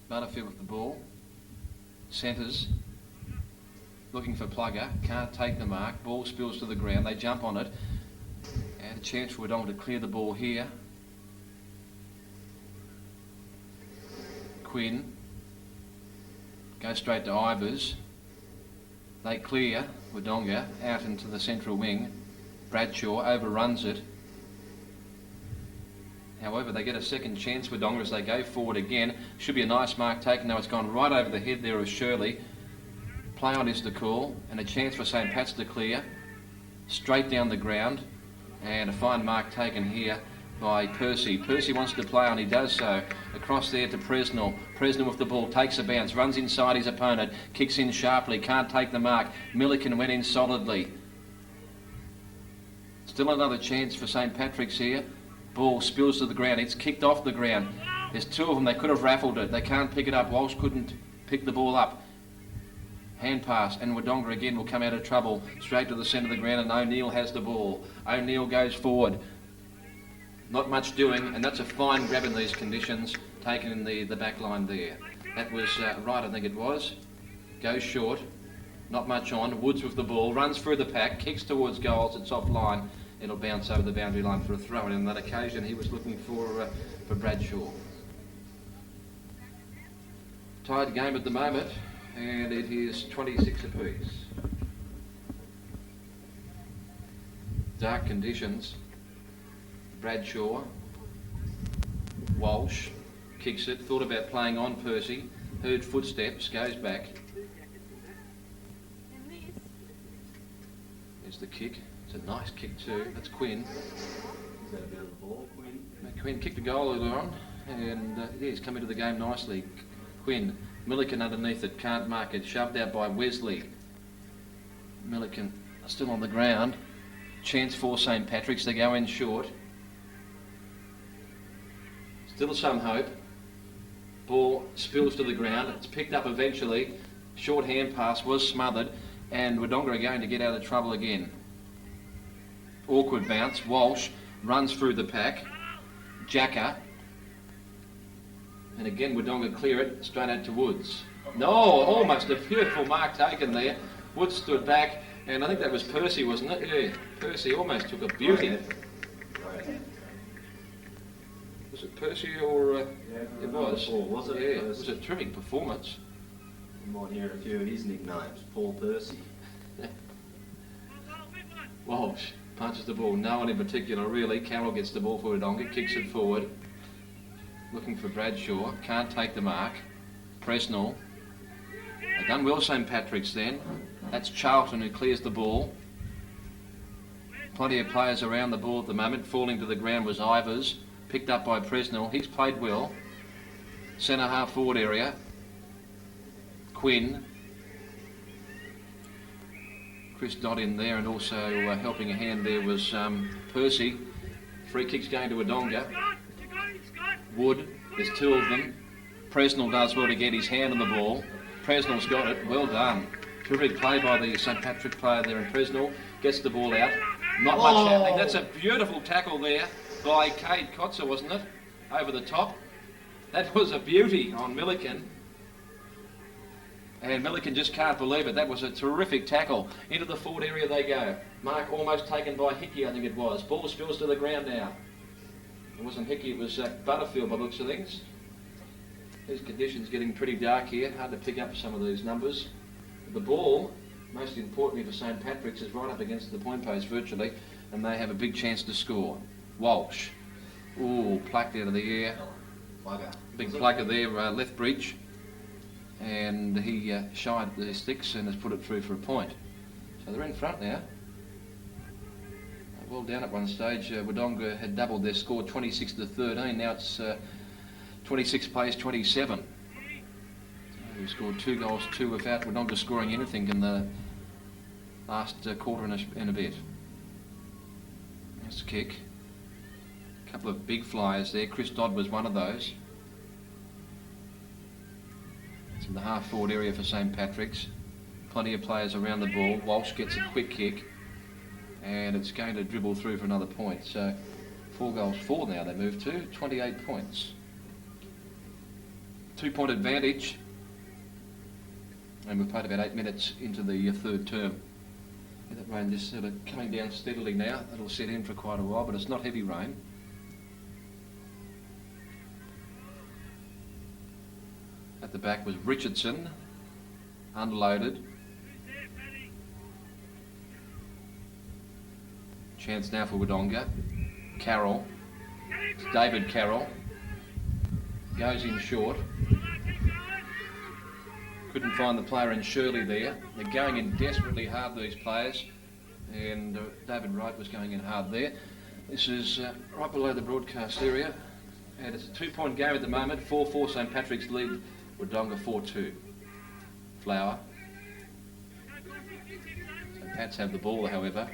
Butterfield with the ball. Centres. Looking for Plugger. Can't take the mark. Ball spills to the ground. They jump on it. And a chance for Wodonga to clear the ball here. Quinn. Goes straight to Ivers. They clear Wodonga out into the central wing. Bradshaw overruns it. However, they get a second chance, Wodonga, as they go forward again. Should be a nice mark taken. Now it's gone right over the head there of Shirley. Play on is the call, and a chance for St Pat's to clear. Straight down the ground, and a fine mark taken here by Percy. Percy wants to play on, he does so. Across there to Presnell. Presnell with the ball, takes a bounce, runs inside his opponent, kicks in sharply, can't take the mark. Milliken went in solidly. Still another chance for St Patrick's here. Ball spills to the ground. It's kicked off the ground. There's 2 of them. They could have raffled it. They can't pick it up. Walsh couldn't pick the ball up. Hand pass, and Wodonga again will come out of trouble. Straight to the centre of the ground, and O'Neill has the ball. O'Neill goes forward. Not much doing, and that's a fine grab in these conditions, taken in the back line there. That was right, I think it was. Goes short. Not much on. Woods with the ball. Runs through the pack. Kicks towards goals. It's offline. It'll bounce over the boundary line for a throw, and on that occasion he was looking for Bradshaw. Tied game at the moment, and it is 26 apiece. Dark conditions. Bradshaw, Walsh, kicks it, thought about playing on Percy, heard footsteps, goes back. There's the kick. It's a nice kick too. That's Quinn. Is that a bit of the ball, Quinn? Quinn kicked a goal earlier on, and yeah, he's come into the game nicely. Quinn, Milliken underneath it, can't mark it, shoved out by Wesley. Milliken still on the ground. Chance for St Patrick's, they go in short. Still some hope. Ball spills to the ground, it's picked up eventually. Short hand pass was smothered, and Wodonga are going to get out of trouble again. Awkward bounce. Walsh runs through the pack. Jacker And again, Wodonga clear it straight out to Woods. No, almost a beautiful mark taken there. Woods stood back, and I think that was Percy, wasn't it? Yeah, Percy almost took a beauty. Was it Percy or it was? Paul, was it? Yeah, it was a terrific performance. You might hear a few of his nicknames. Paul Percy. Walsh punches the ball. No one in particular, really. Carroll gets the ball for Wodonga, kicks it forward. Looking for Bradshaw. Can't take the mark. Presnell. They've done well, St Patrick's then. That's Charlton who clears the ball. Plenty of players around the ball at the moment. Falling to the ground was Ivers. Picked up by Presnell. He's played well. Centre half forward area. Quinn. Chris Dodd in there, and also helping a hand there was Percy. Free kicks going to Wodonga. Wood, there's two of them. Presnell does well to get his hand on the ball. Presnell's got it, well done. Terrific play by the St Patrick player there, and Presnell gets the ball out. Not much happening. That's a beautiful tackle there by Cade Kotzer, wasn't it? Over the top. That was a beauty on Milliken. And Milliken just can't believe it. That was a terrific tackle. Into the forward area they go. Mark almost taken by Hickey, I think it was. Ball spills to the ground now. It wasn't Hickey, it was Butterfield by the looks of things. These conditions getting pretty dark here. Hard to pick up some of these numbers. The ball, most importantly for St Patrick's, is right up against the point post virtually, and they have a big chance to score. Walsh. Ooh, plucked out of the air. Big plugger there, left breech. And he shied at the sticks and has put it through for a point. So they're in front now. Well down at one stage. Wodonga had doubled their score, 26 to 13. Now it's 26 plays 27. We scored 2 goals, 2 without Wodonga scoring anything in the last quarter and a bit. Nice kick. A couple of big flyers there. Chris Dodd was one of those. It's in the half forward area for St Patrick's. Plenty of players around the ball. Walsh gets a quick kick, and it's going to dribble through for another point. So 4 goals 4 now they move to 28 points. 2-point advantage, and we've played about 8 minutes into the third term. That rain just sort of coming down steadily now. It'll set in for quite a while, but it's not heavy rain. At the back was Richardson, unloaded. Chance now for Wodonga. Carroll. It's David Carroll. Goes in short. Couldn't find the player in Shirley there. They're going in desperately hard, these players. And David Wright was going in hard there. This is right below the broadcast area. And it's a 2-point game at the moment. 4-4 St Patrick's lead. Wodonga 4-2. Flower. St Pats have the ball, however.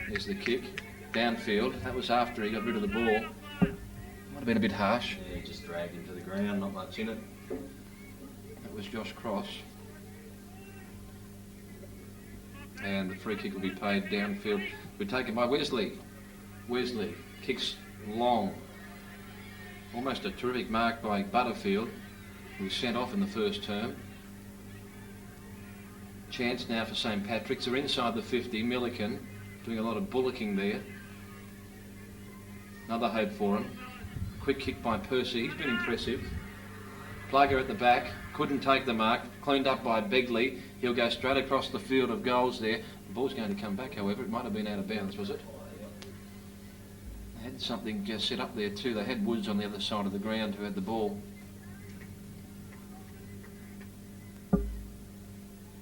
There's the kick. Downfield. That was after he got rid of the ball. Might have been a bit harsh. Yeah, just dragged him to the ground, not much in it. That was Josh Cross. And the free kick will be paid downfield. We're taken by Wesley. Wesley kicks long. Almost a terrific mark by Butterfield, who was sent off in the first term. Chance now for St Patrick's. They're inside the 50. Milliken doing a lot of bullocking there. Another hope for him. Quick kick by Percy. He's been impressive. Plugger at the back. Couldn't take the mark. Cleaned up by Begley. He'll go straight across the field of goals there. The ball's going to come back, however. It might have been out of bounds, was it? They had something set up there too. They had Woods on the other side of the ground who had the ball.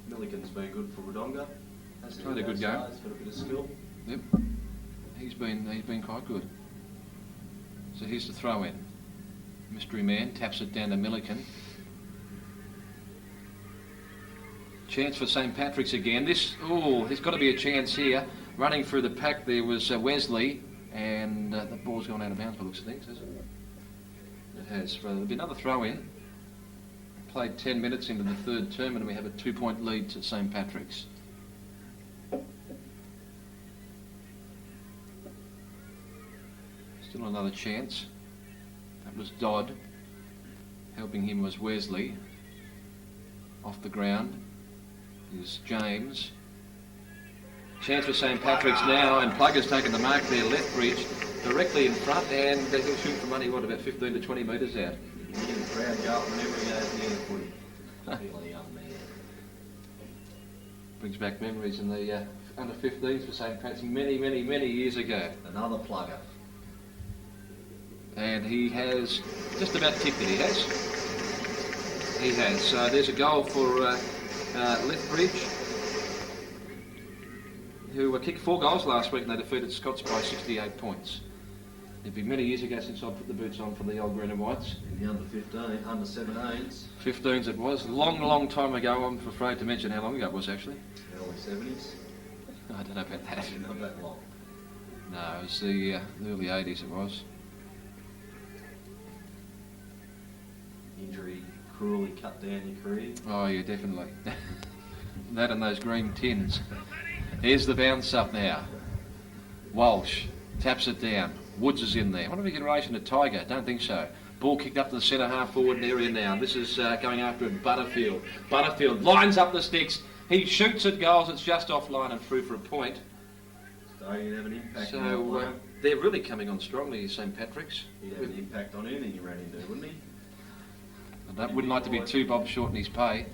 Milliken's been good for Wodonga. He's played a good game. He's got a bit of skill. Yep. He's been quite good. So here's the throw in. Mystery man taps it down to Milliken. Chance for St Patrick's again. There's got to be a chance here. Running through the pack there was Wesley, and the ball's gone out of bounds by the looks of things, hasn't it? It has. There'll be another throw in. Played 10 minutes into the third term, and we have a 2-point lead to St Patrick's. Still another chance. That was Dodd. Helping him was Wesley. Off the ground is James. Chance for St Patrick's now, and Plugger's taken the mark there, left bridge, directly in front, and he'll shoot from only, what, about 15 to 20 metres out. The crowd go up whenever he goes near the footy. Really young man. Brings back memories in the under 15s for St Pat's many, many, many years ago. Another plugger. And he has just about tipped it, he has. He has. So there's a goal for Lethbridge, who kicked 4 goals last week and they defeated Scots by 68 points. It'd be many years ago since I put the boots on for the old green and whites. In the under 15, under 17s. 15s it was. Long, long time ago. I'm afraid to mention how long ago it was actually. Early 70s. I don't know about that. Not that long. No, it was the early 80s it was. Injury cruelly cut down your career. Oh yeah, definitely. That and those green tins. Here's the bounce up now. Walsh taps it down. Woods is in there. I wonder if he can relation to Tiger. Don't think so. Ball kicked up to the centre half forward area now. This is going after it, Butterfield. Butterfield lines up the sticks. He shoots at goals. It's just offline and through for a point. Starting to have an impact on So they're really coming on strongly, St Patrick's. He'd have an impact on anything he ran into, wouldn't he? I wouldn't like to be too bob short in his pay.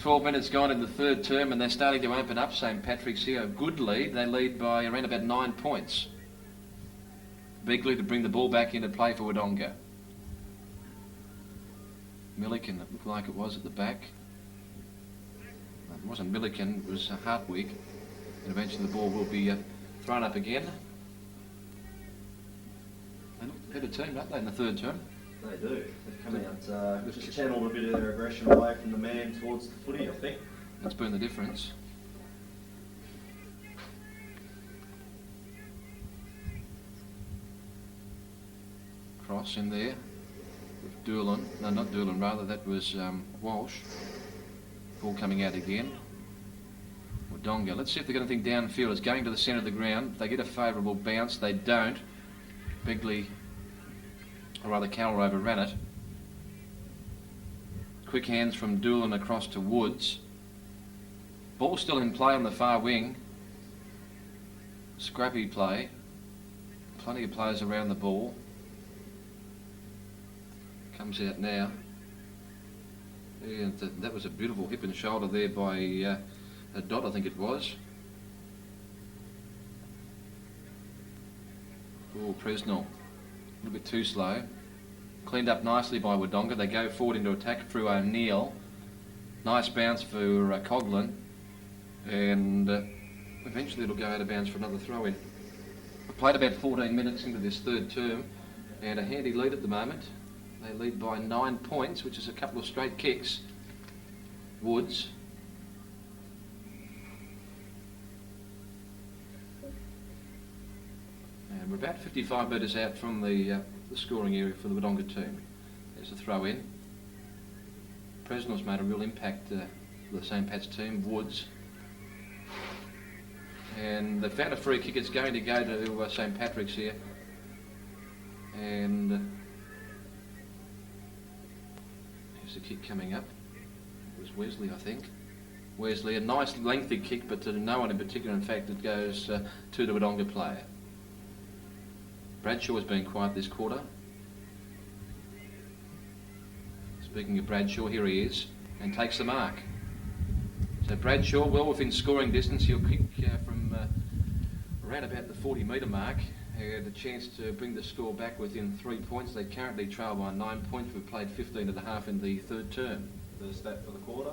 12 minutes gone in the third term and they're starting to open up. St Patrick's here, a good lead. They lead by around about 9 points. Bigley to bring the ball back into play for Wodonga. Milliken, it looked like it was at the back. It wasn't Milliken, it was Hartwig. And eventually the ball will be thrown up again. They look a better team, don't they, in the third term? They do. They've come out, just channeled a bit of their aggression away from the man towards the footy, I think. That's been the difference. Cross in there with Doolan. No, not Doolan, rather, that was Walsh. Ball coming out again. Wodonga. Let's see if they've got anything downfield. It's going to the centre of the ground. They get a favourable bounce. They don't. Bigley, or rather Carroll, overran it. Quick hands from Doolan across to Woods. Ball still in play on the far wing. Scrappy play. Plenty of players around the ball. Comes out now. And that was a beautiful hip and shoulder there by a Dot, I think it was. Oh, Presnell. A little bit too slow. Cleaned up nicely by Wodonga. They go forward into attack through O'Neill. Nice bounce for Coghlan. And eventually it'll go out of bounds for another throw-in. We've played about 14 minutes into this third term and a handy lead at the moment. They lead by 9 points, which is a couple of straight kicks. Woods. And we're about 55 metres out from the scoring area for the Wodonga team. There's a throw in. Presnell's made a real impact for the St Pat's team. Woods. And they found a free kick. It's going to go to St Patrick's here. And here's the kick coming up. It was Wesley, I think. Wesley, a nice lengthy kick, but to no one in particular. In fact, it goes to the Wodonga player. Bradshaw has been quiet this quarter. Speaking of Bradshaw, here he is, and takes the mark. So Bradshaw, well within scoring distance, he'll kick from around about the 40-metre mark. Had a chance to bring the score back within 3 points. They currently trail by 9 points. We've played 15 and a half in the third term. First stat for the quarter.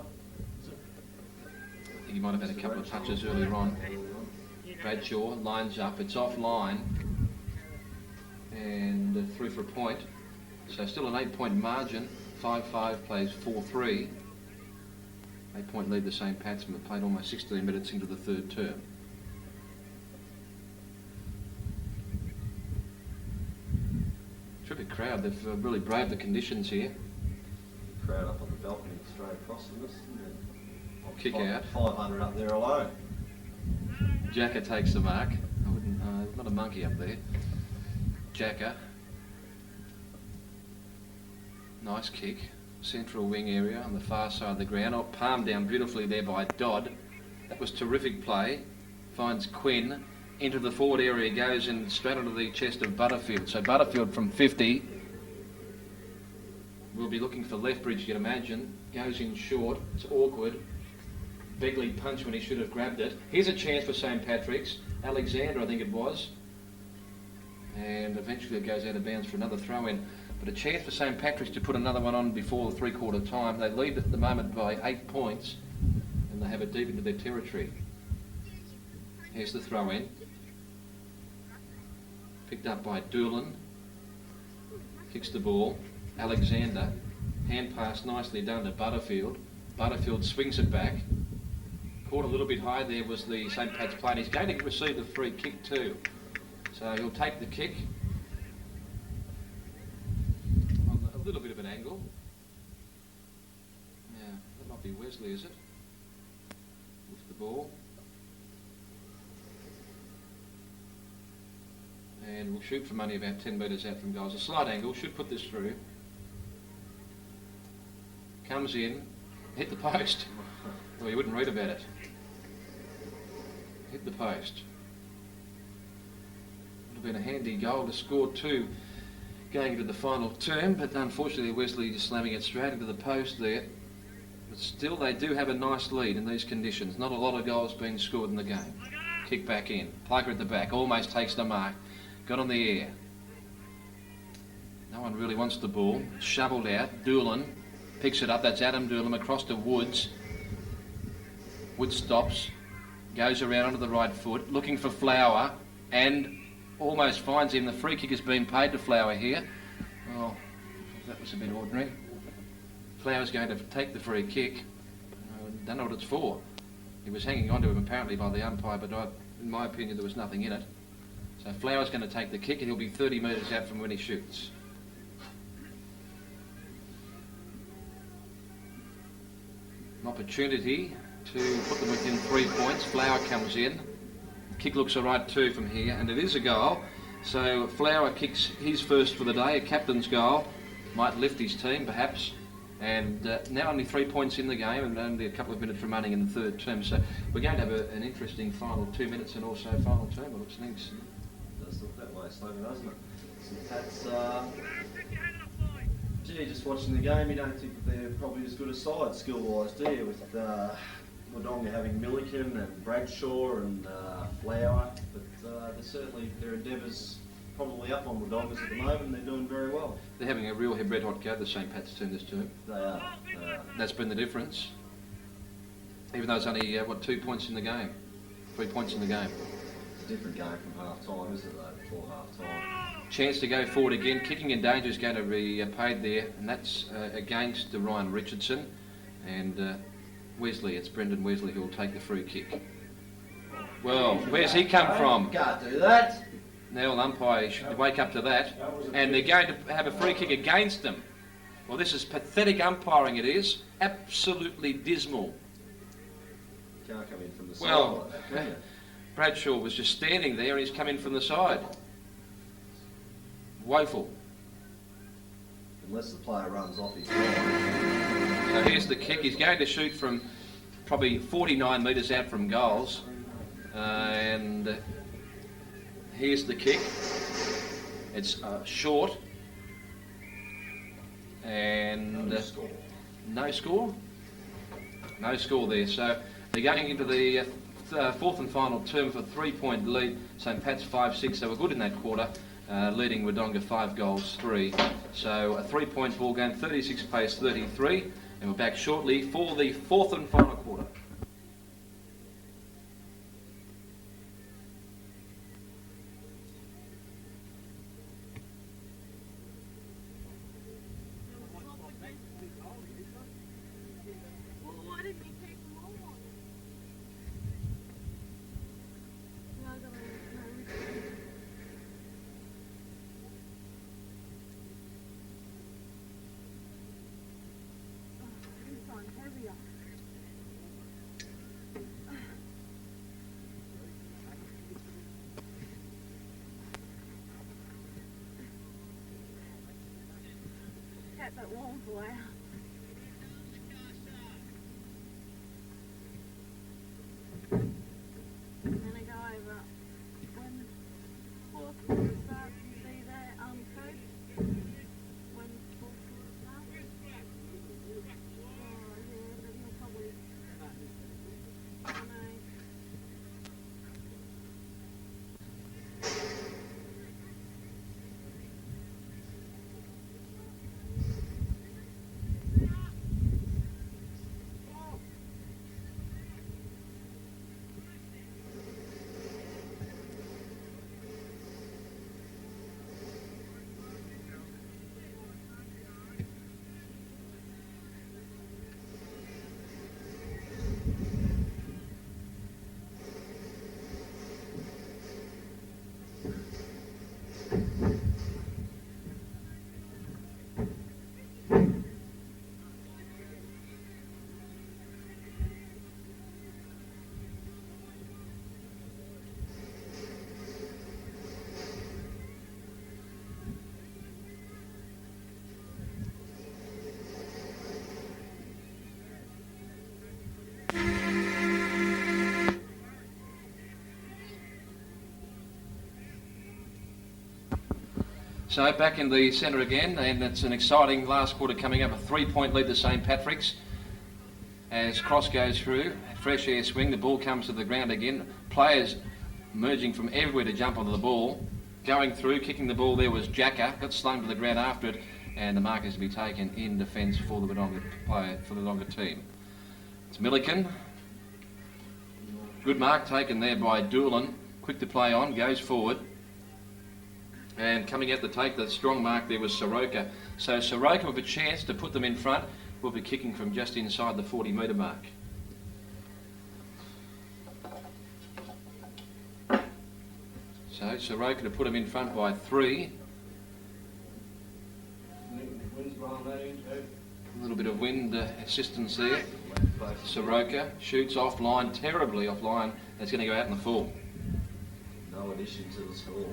I think he might have had a couple of touches earlier on. Bradshaw lines up, it's offline. And through for a point. So still an 8-point margin. 5-5 plays 4-3. 8-point lead the St Pat's, and we've played almost 16 minutes into the third term. Terrific crowd. They've really braved the conditions here. Crowd up on the balcony straight across from us. Kick out. 500 up there alone. Jacker takes the mark. I wouldn't. Not a monkey up there. Jacker. Nice kick. Central wing area on the far side of the ground. Oh, palmed down beautifully there by Dodd. That was terrific play. Finds Quinn. Into the forward area, goes in straight onto the chest of Butterfield. So Butterfield from 50 will be looking for Lethbridge, you'd imagine. Goes in short. It's awkward. Begley punched when he should have grabbed it. Here's a chance for St Patrick's. Alexander, I think it was. And eventually it goes out of bounds for another throw-in. But a chance for St Patrick's to put another one on before the three-quarter time. They lead at the moment by 8 points, and they have it deep into their territory. Here's the throw-in. Picked up by Doolan. Kicks the ball. Alexander. Hand pass nicely done to Butterfield. Butterfield swings it back. Caught a little bit high there was the St Pat's player. He's going to receive the free kick too. So he'll take the kick. On a little bit of an angle. Yeah, that might be Wesley, is it? With the ball. And we'll shoot from only about 10 metres out from goals. A slight angle, should put this through. Comes in, hit the post. Well, you wouldn't read about it. Hit the post. Would have been a handy goal to score 2 going into the final term, but unfortunately Wesley just slamming it straight into the post there. But still they do have a nice lead in these conditions. Not a lot of goals being scored in the game. Kick back in. Plugger at the back, almost takes the mark. Got on the air. No one really wants the ball. Shoveled out. Doolan picks it up. That's Adam Doolan across to Woods. Woods stops. Goes around onto the right foot. Looking for Flower. And almost finds him. The free kick has been paid to Flower here. Oh, that was a bit ordinary. Flower's going to take the free kick. I don't know what it's for. He was hanging on to him apparently by the umpire, but in my opinion there was nothing in it. So Flower's going to take the kick and he'll be 30 metres out from when he shoots. An opportunity to put them within 3 points. Flower comes in. Kick looks alright too from here, and it is a goal. So Flower kicks his first for the day, a captain's goal. Might lift his team perhaps. And now only 3 points in the game and only a couple of minutes remaining in the third term. So we're going to have an interesting final 2 minutes and also final term. It looks nice. It does look that way slowly, doesn't it? So that's, gee, just watching the game, you don't think that they're probably as good a side skill-wise, do you? With Wodonga having Milliken and Bradshaw and Flower, but they're certainly, their endeavours probably up on Wodonga's at the moment, and they're doing very well. They're having a real red hot go, the St Pat's team this term. They are. That's been the difference. Even though it's only, 2 points in the game. 3 points in the game. It's a different game from half-time, isn't it, though, before half-time? Chance to go forward again. Kicking in danger is going to be paid there, and that's against Ryan Richardson. And Wesley, it's Brendan Wesley who will take the free kick. Well, where's he come from? Can't do that. Now, umpire should wake up to that. And they're going to have a free kick against them. Well, this is pathetic umpiring, it is. Absolutely dismal. Can't come in from the side Well, like that, can you? Bradshaw was just standing there and he's come in from the side. Woeful. Unless the player runs off his line. So here's the kick. He's going to shoot from probably 49 metres out from goals. And here's the kick. It's short. And No score. no score? No score there. So they're going into the fourth and final term for a 3-point lead. St Pat's 5-6. They were good in that quarter, leading Wodonga 5-3. So a 3-point ball game, 36 pace 33. And we're back shortly for the fourth and final quarter. wait that long for you. I'm gonna go over when fourth quarter starts. You see that coach? When fourth quarter starts? Oh yeah, but he'll probably. I don't know. So back in the centre again, and it's an exciting last quarter coming up. A 3-point lead to St Patrick's. As cross goes through, fresh air swing, the ball comes to the ground again. Players merging from everywhere to jump onto the ball. Going through, kicking the ball there was Jacker, got slung to the ground after it, and the mark is to be taken in defence for the Wodonga player, for the Wodonga team. It's Milliken. Good mark taken there by Doolan. Quick to play on, goes forward. And coming out to take the strong mark there was Soroka. So Soroka with a chance to put them in front will be kicking from just inside the 40-metre mark. So Soroka to put them in front by 3. A little bit of wind assistance there. Soroka shoots offline, terribly offline. That's going to go out in the full. No addition to the score.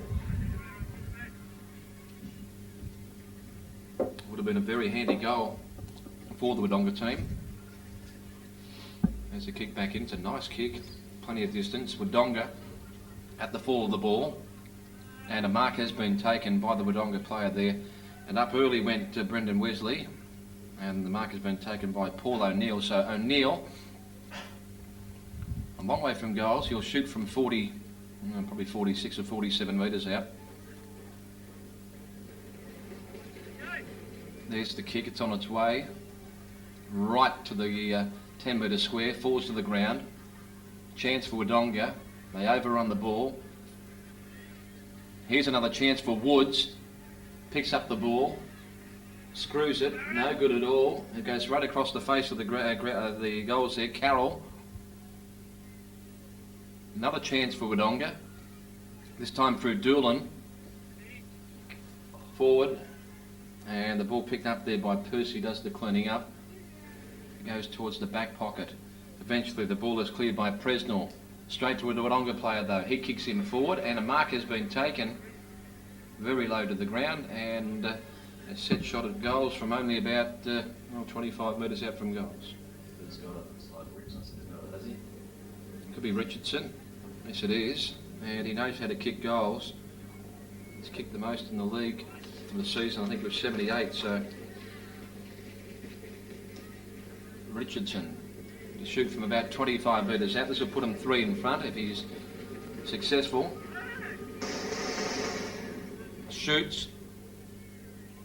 Would have been a very handy goal for the Wodonga team. There's a kick back in. It's a nice kick. Plenty of distance. Wodonga at the fall of the ball. And a mark has been taken by the Wodonga player there. And up early went Brendan Wesley. And the mark has been taken by Paul O'Neill. So O'Neill, a long way from goals. He'll shoot from 40, probably 46 or 47 metres out. There's the kick, it's on its way. Right to the 10-metre square, falls to the ground. Chance for Wodonga. They overrun the ball. Here's another chance for Woods. Picks up the ball. Screws it, no good at all. It goes right across the face of the goals there. Carroll. Another chance for Wodonga. This time through Doolan. Forward. And the ball picked up there by Percy, does the cleaning up. It goes towards the back pocket. Eventually the ball is cleared by Presnell. Straight to a Wodonga player though. He kicks him forward and a mark has been taken very low to the ground, and a set shot at goals from only about 25 metres out from goals. Who's got it? It's like Richardson, has he? Could be Richardson. Yes it is. And he knows how to kick goals. He's kicked the most in the league for the season. I think it was 78, so Richardson to shoot from about 25 metres out. This will put him 3 in front if he's successful. Shoots,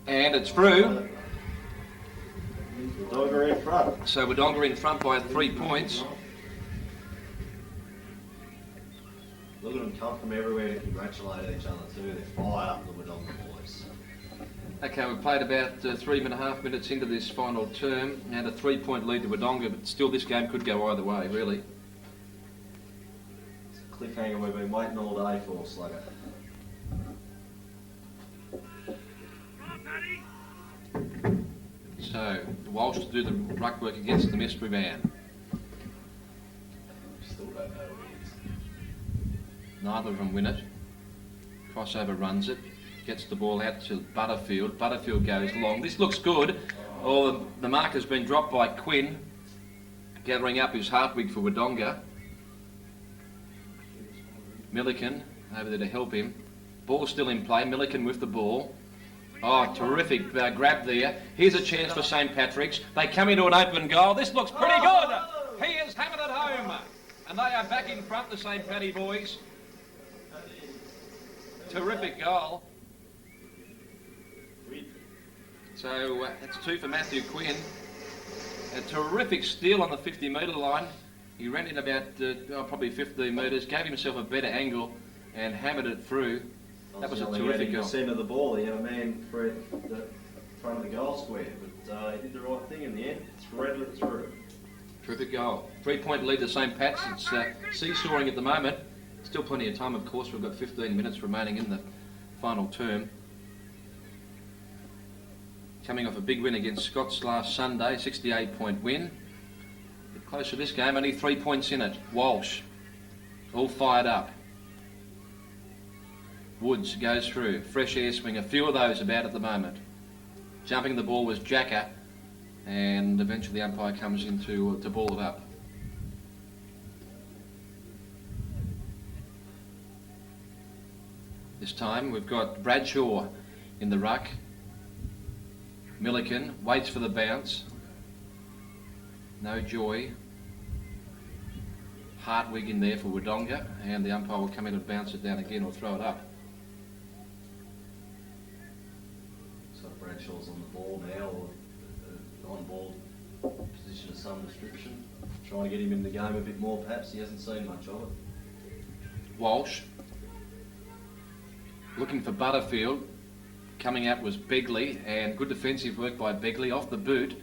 and it's through. Wodonga in front. So Wodonga in front by 3 points. Look at them come from everywhere to congratulate each other too. They're fired up, the Wodonga boys. Okay, we've played about 3.5 minutes into this final term, and a 3-point lead to Wodonga, but still this game could go either way, really. It's a cliffhanger we've been waiting all day for, Slugger. So Walsh to do the ruck work against the mystery man. Still don't know who he is. Neither of them win it. Crossover runs it. gets the ball out to Butterfield. Butterfield goes long. This looks good. Oh, the mark has been dropped by Quinn. Gathering up his Hartwig for Wodonga. Milliken over there to help him. Ball still in play. Milliken with the ball. Oh, terrific grab there. Here's a chance for St. Patrick's. They come into an open goal. This looks pretty good. He is hammered at home. And they are back in front, the St. Paddy boys. Terrific goal. So that's 2 for Matthew Quinn. A terrific steal on the 50-metre line. He ran in about probably 15 metres, gave himself a better angle and hammered it through. That was a terrific goal. Centre of the ball, he had a man for the front of the goal square, but he did the right thing in the end. Threaded it through. Terrific goal. 3-point lead to St. Pat's. It's seesawing at the moment. Still plenty of time, of course. We've got 15 minutes remaining in the final term. Coming off a big win against Scots last Sunday, 68-point win. A bit close to this game, only 3 points in it. Walsh, all fired up. Woods goes through, fresh air swing, a few of those about at the moment. Jumping the ball was Jacker, and eventually the umpire comes in to ball it up. This time we've got Bradshaw in the ruck. Milliken waits for the bounce. No joy. Hartwig in there for Wodonga, and the umpire will come in and bounce it down again or throw it up. So Bradshaw's on the ball now, or on-ball position of some description. Trying to get him in the game a bit more, perhaps. He hasn't seen much of it. Walsh. Looking for Butterfield. Coming out was Begley, and good defensive work by Begley. Off the boot,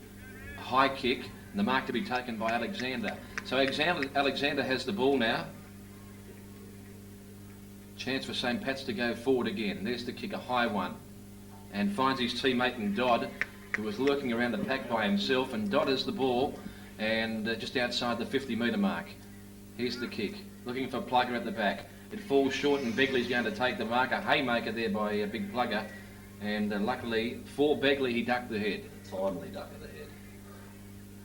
a high kick, and the mark to be taken by Alexander. So Alexander has the ball now. Chance for St. Pat's to go forward again. There's the kick, a high one. And finds his teammate in Dodd, who was lurking around the pack by himself, and Dodd has the ball, and just outside the 50-metre mark. Here's the kick. Looking for Plugger at the back. It falls short, and Begley's going to take the mark. A haymaker there by a big Plugger. And luckily for Begley, he ducked the head. Timely duck of the head.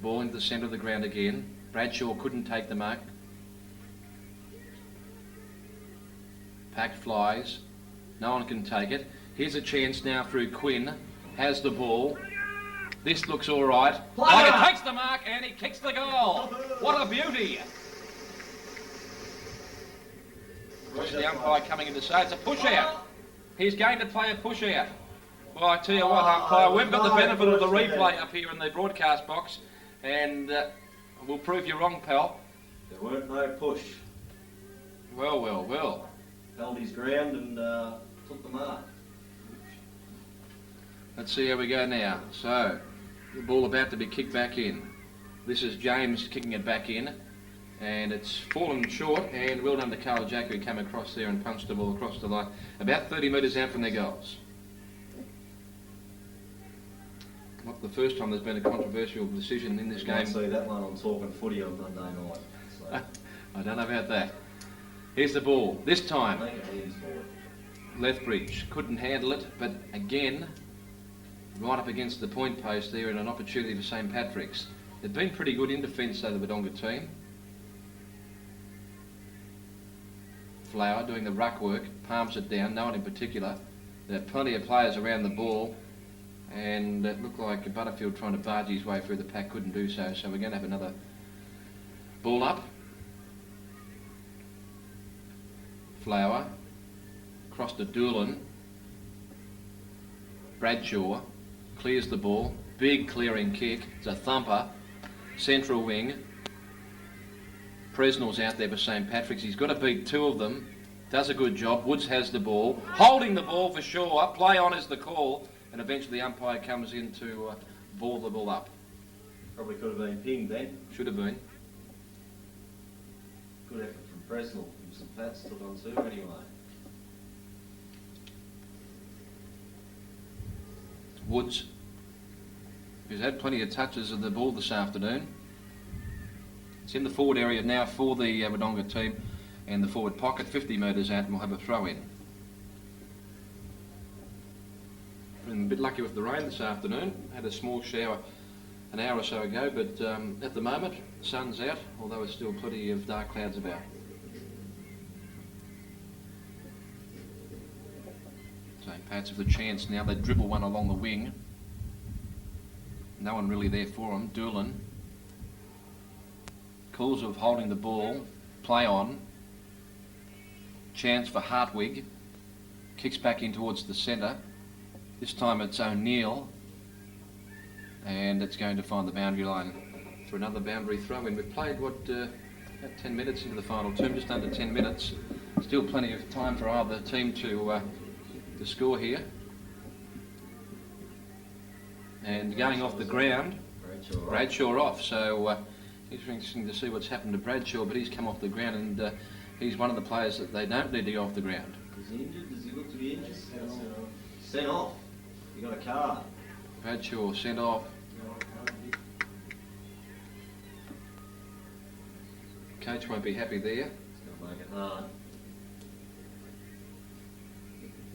Ball into the centre of the ground again. Bradshaw couldn't take the mark. Pack flies. No one can take it. Here's a chance now through Quinn. Has the ball. This looks all right. Plugger takes the mark and he kicks the goal. What a beauty. Watch the umpire coming in to say it's a push out. He's going to play a push out. Well, I tell you what, umpire, we've got the benefit of the replay up here in the broadcast box, and we'll prove you wrong, pal. There weren't no push. Well, well, well. Held his ground and took the mark. Let's see how we go now. So, the ball about to be kicked back in. This is James kicking it back in, and it's fallen short, and well done to Carl Jack, who came across there and punched the ball across the line, about 30 metres out from their goals. Not the first time there's been a controversial decision in this You game. might see that one on Talking Footy on Monday night. So. I don't know about that. Here's the ball. This time, Make it hands forward. Lethbridge couldn't handle it, but again, right up against the point post there, and an opportunity for St. Patrick's. They've been pretty good in defence, though, the Wodonga team. Flower doing the ruck work, palms it down, no one in particular. There are plenty of players around the ball, and it looked like Butterfield trying to barge his way through the pack, couldn't do so, so we're going to have another ball up. Flower, across to Doolan. Bradshaw clears the ball, big clearing kick, it's a thumper, central wing. Presnell's out there for St. Patrick's. He's got to beat two of them. Does a good job. Woods has the ball. Holding the ball for sure. Play on is the call. And eventually the umpire comes in to ball the ball up. Probably could have been pinged then. Should have been. Good effort from Presnell. St. Pat's took on two anyway. Woods, who's had plenty of touches of the ball this afternoon. It's in the forward area now for the Wodonga team, and the forward pocket 50 metres out, and we'll have a throw in. Been a bit lucky with the rain this afternoon. Had a small shower an hour or so ago, but at the moment, the sun's out, although there's still plenty of dark clouds about. St. Pat's with a chance now. They dribble one along the wing. No one really there for him. Doolan. Calls of holding the ball. Play on. Chance for Hartwig. Kicks back in towards the centre. This time it's O'Neill. And it's going to find the boundary line for another boundary throw-in. We've played, about 10 minutes into the final term, just under 10 minutes. Still plenty of time for either team to score here. And going off the ground, Bradshaw off. So interesting to see what's happened to Bradshaw, but he's come off the ground and he's one of the players that they don't need to go off the ground. Is he injured? Does he look to be injured? Sent off. You got a card. Bradshaw sent off. Coach won't be happy there. It's going to make it hard.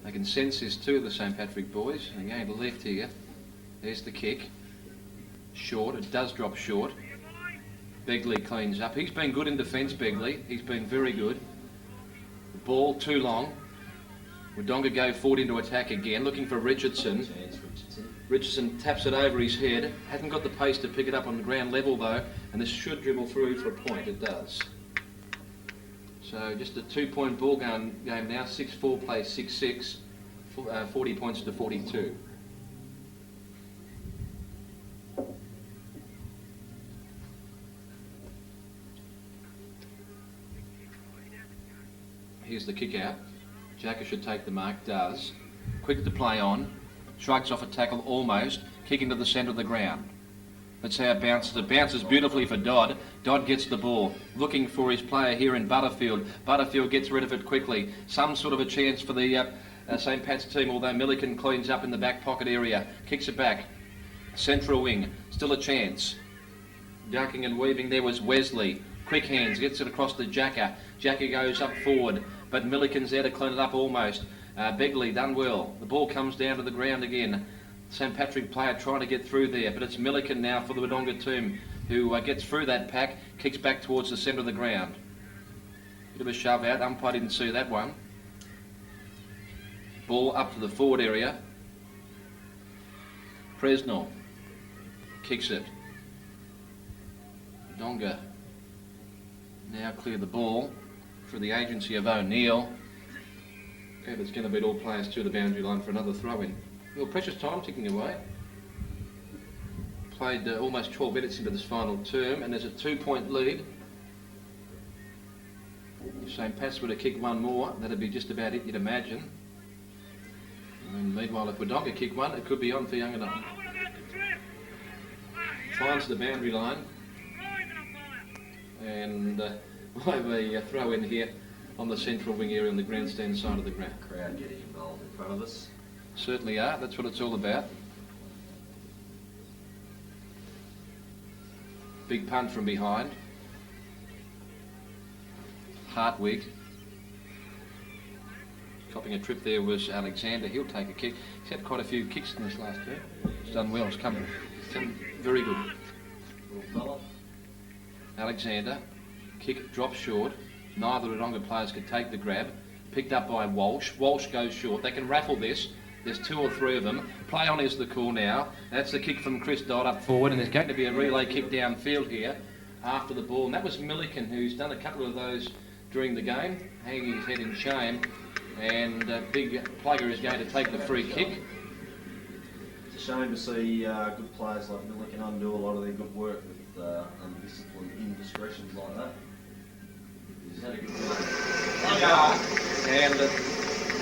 They can sense this too, the St. Patrick boys. They're going to left here. There's the kick. Short. It does drop short. Begley cleans up. He's been good in defence, Begley. He's been very good. The ball too long. Wodonga go forward into attack again, looking for Richardson. Richardson taps it over his head. Hasn't got the pace to pick it up on the ground level though, and this should dribble through for a point. It does. So just a 2-point ball game now. 6-4 plays 6-6. 40 points to 42. Here's the kick out. Jacka should take the mark, does. Quick to play on. Shrugs off a tackle almost. Kick into the centre of the ground. That's how it bounces. It bounces beautifully for Dodd. Dodd gets the ball. Looking for his player here in Butterfield. Butterfield gets rid of it quickly. Some sort of a chance for the St. Pat's team, although Milliken cleans up in the back pocket area. Kicks it back. Central wing. Still a chance. Ducking and weaving there was Wesley. Quick hands. Gets it across to Jacka. Jacka goes up forward. But Milliken's there to clean it up almost. Begley done well. The ball comes down to the ground again. St. Patrick player trying to get through there, but it's Milliken now for the Wodonga team who gets through that pack, kicks back towards the centre of the ground. Bit of a shove out. Umpire didn't see that one. Ball up to the forward area. Presnell kicks it. Wodonga now clear the ball for the agency of O'Neill. And it's going to beat all players to the boundary line for another throw-in. Well, precious time ticking away. Played almost 12 minutes into this final term, and there's a 2-point lead. If St. Pat's were to kick one more, that'd be just about it, you'd imagine. And meanwhile, if Wodonga kick one, it could be on for young enough. Finds the boundary line. And we'll have a throw in here on the central wing area on the grandstand side of the ground. Crowd getting involved in front of us. Certainly are, that's what it's all about. Big punt from behind. Hartwig. Copping a trip there was Alexander. He'll take a kick. He's had quite a few kicks in this last term. He's done well. He's come very good. Little fella. Alexander. Kick drops short. Neither Wodonga players could take the grab. Picked up by Walsh. Walsh goes short. They can raffle this. There's 2 or 3 of them. Play on is the call now. That's the kick from Chris Dodd up forward, and there's going to be a relay kick downfield here after the ball. And that was Milliken, who's done a couple of those during the game, hanging his head in shame. And Big Plugger is going to take the free kick. It's a shame to see good players like Milliken undo a lot of their good work with undisciplined indiscretions like that. He's had a good game. And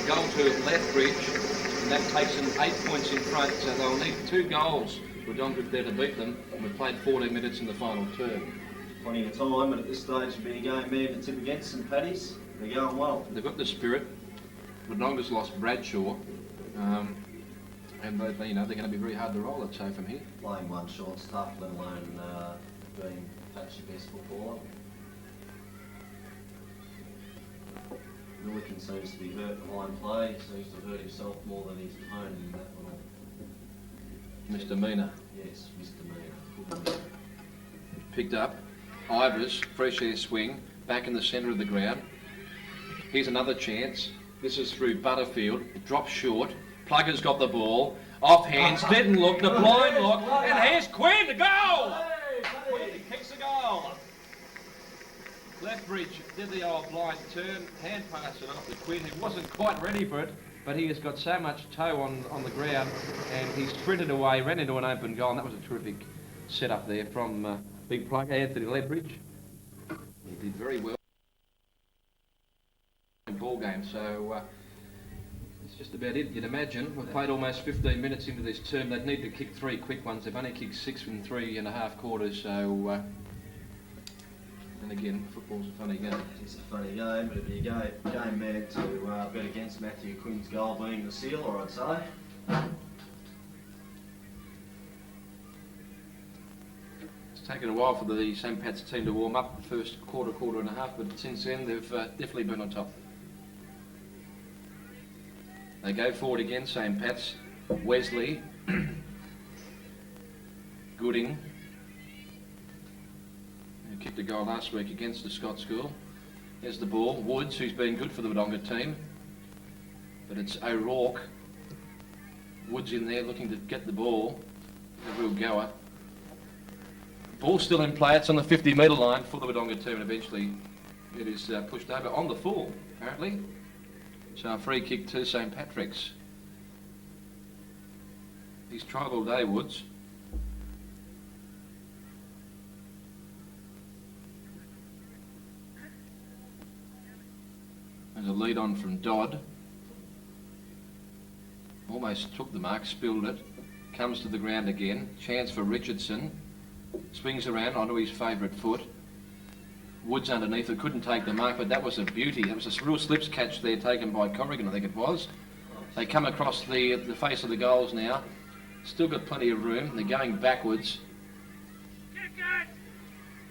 goal to Lethbridge. And that takes them 8 points in front, so they'll need 2 goals for Wodonga there to beat them. And we've played 14 minutes in the final term. Plenty of time, and at this stage it'd be a game man to tip against St. Paddy's. They're going well. They've got the spirit. Wodonga's lost Bradshaw, and they're going to be very hard to roll, I'd say, from here. Playing one short's tough, let alone being perhaps your best footballer. Milliken seems to be hurt behind play. He seems to have hurt himself more than his opponent in that little Misdemeanor. Yes, misdemeanor. Picked up. Ivers, fresh air swing, back in the centre of the ground. Here's another chance. This is through Butterfield. It drops short. Plugger's got the ball. Off hands, didn't look, the blind look, and here's Quinn, the goal! Quinn kicks the goal. Lethbridge did the old blind turn, hand pass it off to Quinn, who wasn't quite ready for it, but he has got so much toe on the ground, and he sprinted away, ran into an open goal, and that was a terrific setup there from big plugger Anthony Lethbridge. He did very well in ball game, so it's just about it. You'd imagine we've played almost 15 minutes into this term. They'd need to kick 3 quick ones. They've only kicked 6 in 3.5 quarters, so and again, football's a funny game. It's a funny game, but it'd be a game man to bet against Matthew Quinn's goal being the sealer, I'd say. It's taken a while for the St. Pat's team to warm up the first quarter and a half, but since then they've definitely been on top. They go forward again, St. Pat's. Wesley. Gooding. Who kicked a goal last week against the Scott School. There's the ball. Woods, who's been good for the Wodonga team. But it's O'Rourke. Woods in there looking to get the ball. A real goer. Ball still in play. It's on the 50-metre line for the Wodonga team, and eventually it is pushed over on the full, apparently. So a free kick to St. Patrick's. He's tried all day, Woods. There's a lead on from Dodd. Almost took the mark, spilled it. Comes to the ground again. Chance for Richardson. Swings around onto his favourite foot. Woods underneath it, couldn't take the mark, but that was a beauty. That was a real slips catch there taken by Corrigan, I think it was. They come across the face of the goals now. Still got plenty of room. They're going backwards.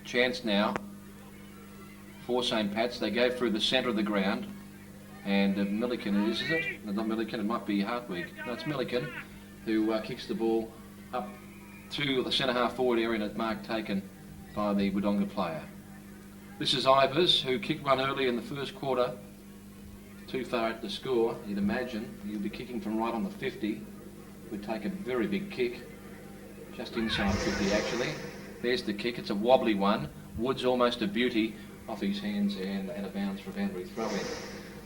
Chance now for St. Pat's. They go through the centre of the ground. And Milliken is it? No, not Milliken, it might be Hartwig. No, it's Milliken who kicks the ball up to the centre half forward area, and it's mark taken by the Wodonga player. This is Ivers, who kicked one early in the first quarter. Too far at the score, you'd imagine. He'd be kicking from right on the 50. Would take a very big kick. Just inside 50, actually. There's the kick. It's a wobbly one. Woods almost a beauty off his hands and a bounce for a boundary throw-in.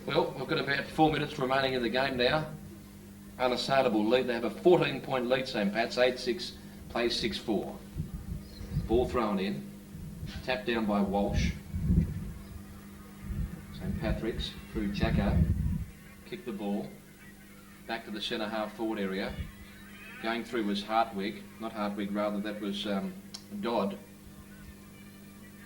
Well, we've got about 4 minutes remaining in the game now. Unassailable lead. They have a 14-point lead, St. Pat's. 8-6, plays 6-4. Ball thrown in. Tapped down by Walsh. St. Patrick's through Jacka. Kicked the ball. Back to the centre half forward area. Going through was Hartwig. Not Hartwig, rather, that was Dodd.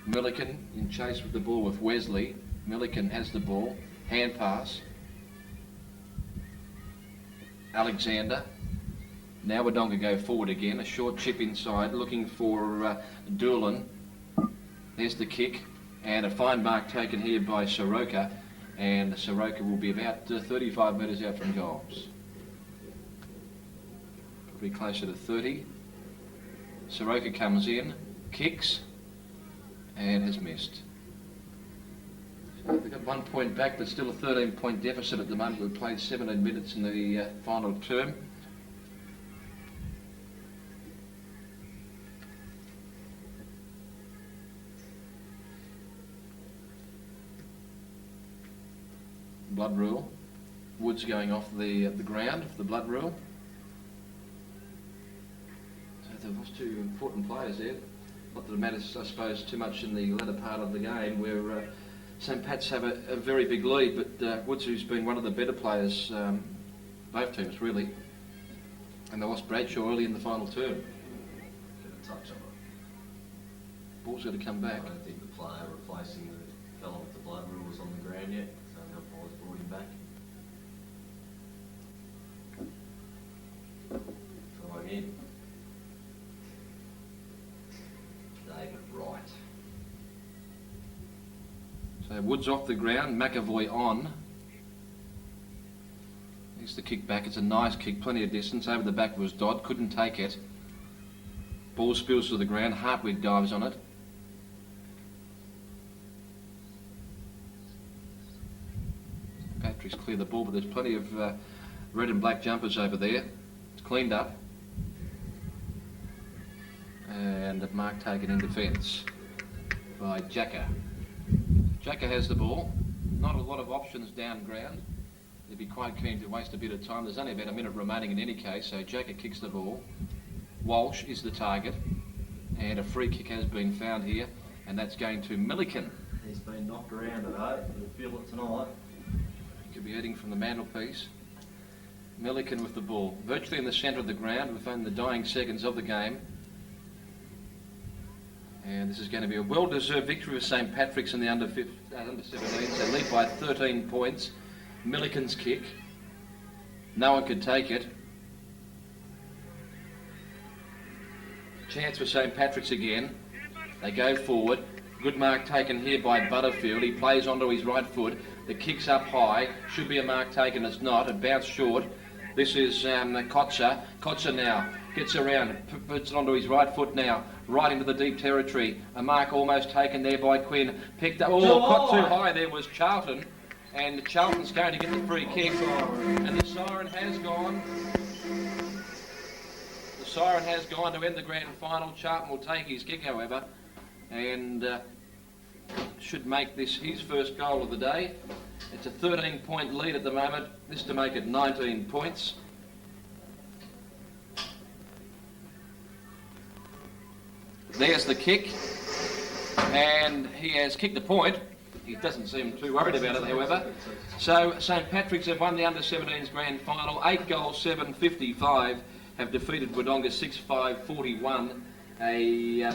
Milliken in chase with the ball with Wesley. Milliken has the ball. Hand pass. Alexander. Now Wodonga go forward again. A short chip inside, looking for Doolan. There's the kick, and a fine mark taken here by Soroka, and Soroka will be about 35 metres out from goals. Probably closer to 30. Soroka comes in, kicks, and has missed. So they've got 1 point back, but still a 13-point deficit at the moment. We've played 17 minutes in the final term. Blood rule. Woods going off the ground for the blood rule. So there was 2 important players there. Not that it matters, I suppose, too much in the latter part of the game where St. Pat's have a very big lead, but Woods, who's been one of the better players, both teams really, and they lost Bradshaw early in the final term. Get a touch on it. Ball's got to come back. I don't think the player replacing the fellow with the blood rule was on the ground yet, so the umpire's brought him back. Throw him in. David Wright. So Woods off the ground, McAvoy on. Here's the kick back. It's a nice kick, plenty of distance. Over the back was Dodd, couldn't take it. Ball spills to the ground. Hartwig dives on it. Patrick's cleared the ball, but there's plenty of red and black jumpers over there. It's cleaned up. And a mark taken in defence by Jacka. Jacka has the ball. Not a lot of options down ground. They'd be quite keen to waste a bit of time. There's only about a minute remaining in any case, so Jacka kicks the ball. Walsh is the target, and a free kick has been found here, and that's going to Milliken. He's been knocked around today. He'll feel it tonight. Could be heading from the mantelpiece. Milliken with the ball, virtually in the centre of the ground within the dying seconds of the game. And this is going to be a well-deserved victory for St Patrick's in the under 17s. They lead by 13 points. Milliken's kick. No one could take it. Chance for St Patrick's again. They go forward. Good mark taken here by Butterfield. He plays onto his right foot. The kick's up high. Should be a mark taken. It's not. It bounced short. This is Kotzer. Kotzer now gets around, puts it onto his right foot now, right into the deep territory. A mark almost taken there by Quinn. Picked up. Oh, caught too high. There was Charlton. And Charlton's going to get the free kick. And the siren has gone. The siren has gone to end the grand final. Charlton will take his kick, however, and should make this his first goal of the day. It's a 13-point lead at the moment. This to make it 19 points. There's the kick, and he has kicked a point. He doesn't seem too worried about it, however. So St Patrick's have won the under-17s grand final. 8 goals, 7-55, have defeated Wodonga 6-5-41. A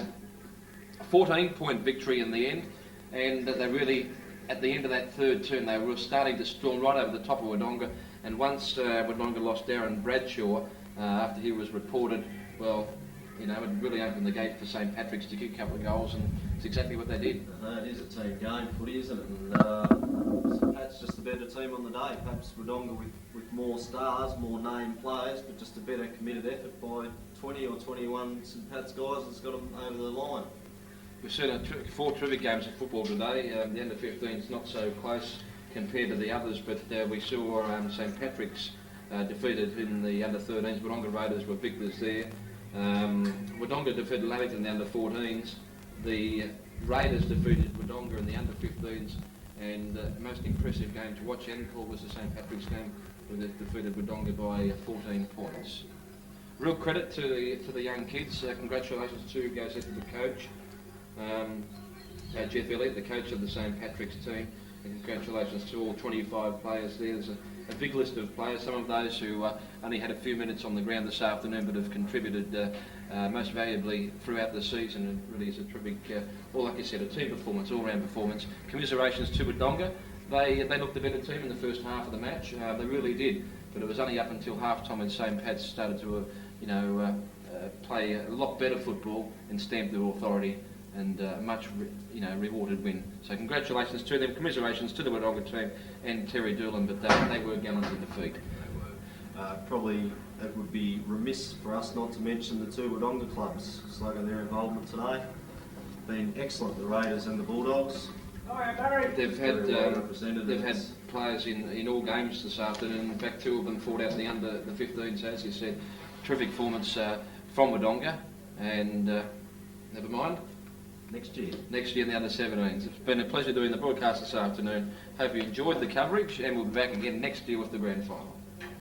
14-point victory in the end, and they really, at the end of that third term, they were starting to storm right over the top of Wodonga. And once Wodonga lost Darren Bradshaw after he was reported, well, you know, it really opened the gate for St Patrick's to kick a couple of goals, and it's exactly what they did. It is a team game, footy, isn't it? And St Pat's just a better team on the day. Perhaps Wodonga with more stars, more named players, but just a better committed effort by 20 or 21 St Pat's guys that's got them over the line. We've seen 4 terrific games of football today. The under-15 is not so close compared to the others, but we saw St Patrick's defeated in the under-13s. Wodonga Raiders were victors there. Wodonga defeated Lavington in the under-14s. The Raiders defeated Wodonga in the under-15s, and the most impressive game to watch and call was the St Patrick's game, where they defeated Wodonga by 14 points. Real credit to the young kids. Congratulations to goes out to the coach, Jeff Elliott, the coach of the St Patrick's team, and congratulations to all 25 players there. There's a big list of players, some of those who only had a few minutes on the ground this afternoon but have contributed most valuably throughout the season. It really is a terrific, well, like I said, a team performance, all-round performance. Commiserations to Wodonga. They looked a better team in the first half of the match. They really did, but it was only up until half-time when St Pat's started to play a lot better football and stamp their authority, and much rewarded win. So congratulations to them, commiserations to the Wodonga team and Terry Doolan, but they were gallant in defeat. Probably it would be remiss for us not to mention the 2 Wodonga clubs, slugging their involvement today. Been excellent, the Raiders and the Bulldogs. They've had players in all games this afternoon. In fact, 2 of them fought out the under the 15s, as you said. Terrific performance from Wodonga, and never mind. Next year in the under-17s. It's been a pleasure doing the broadcast this afternoon. Hope you enjoyed the coverage, and we'll be back again next year with the grand final.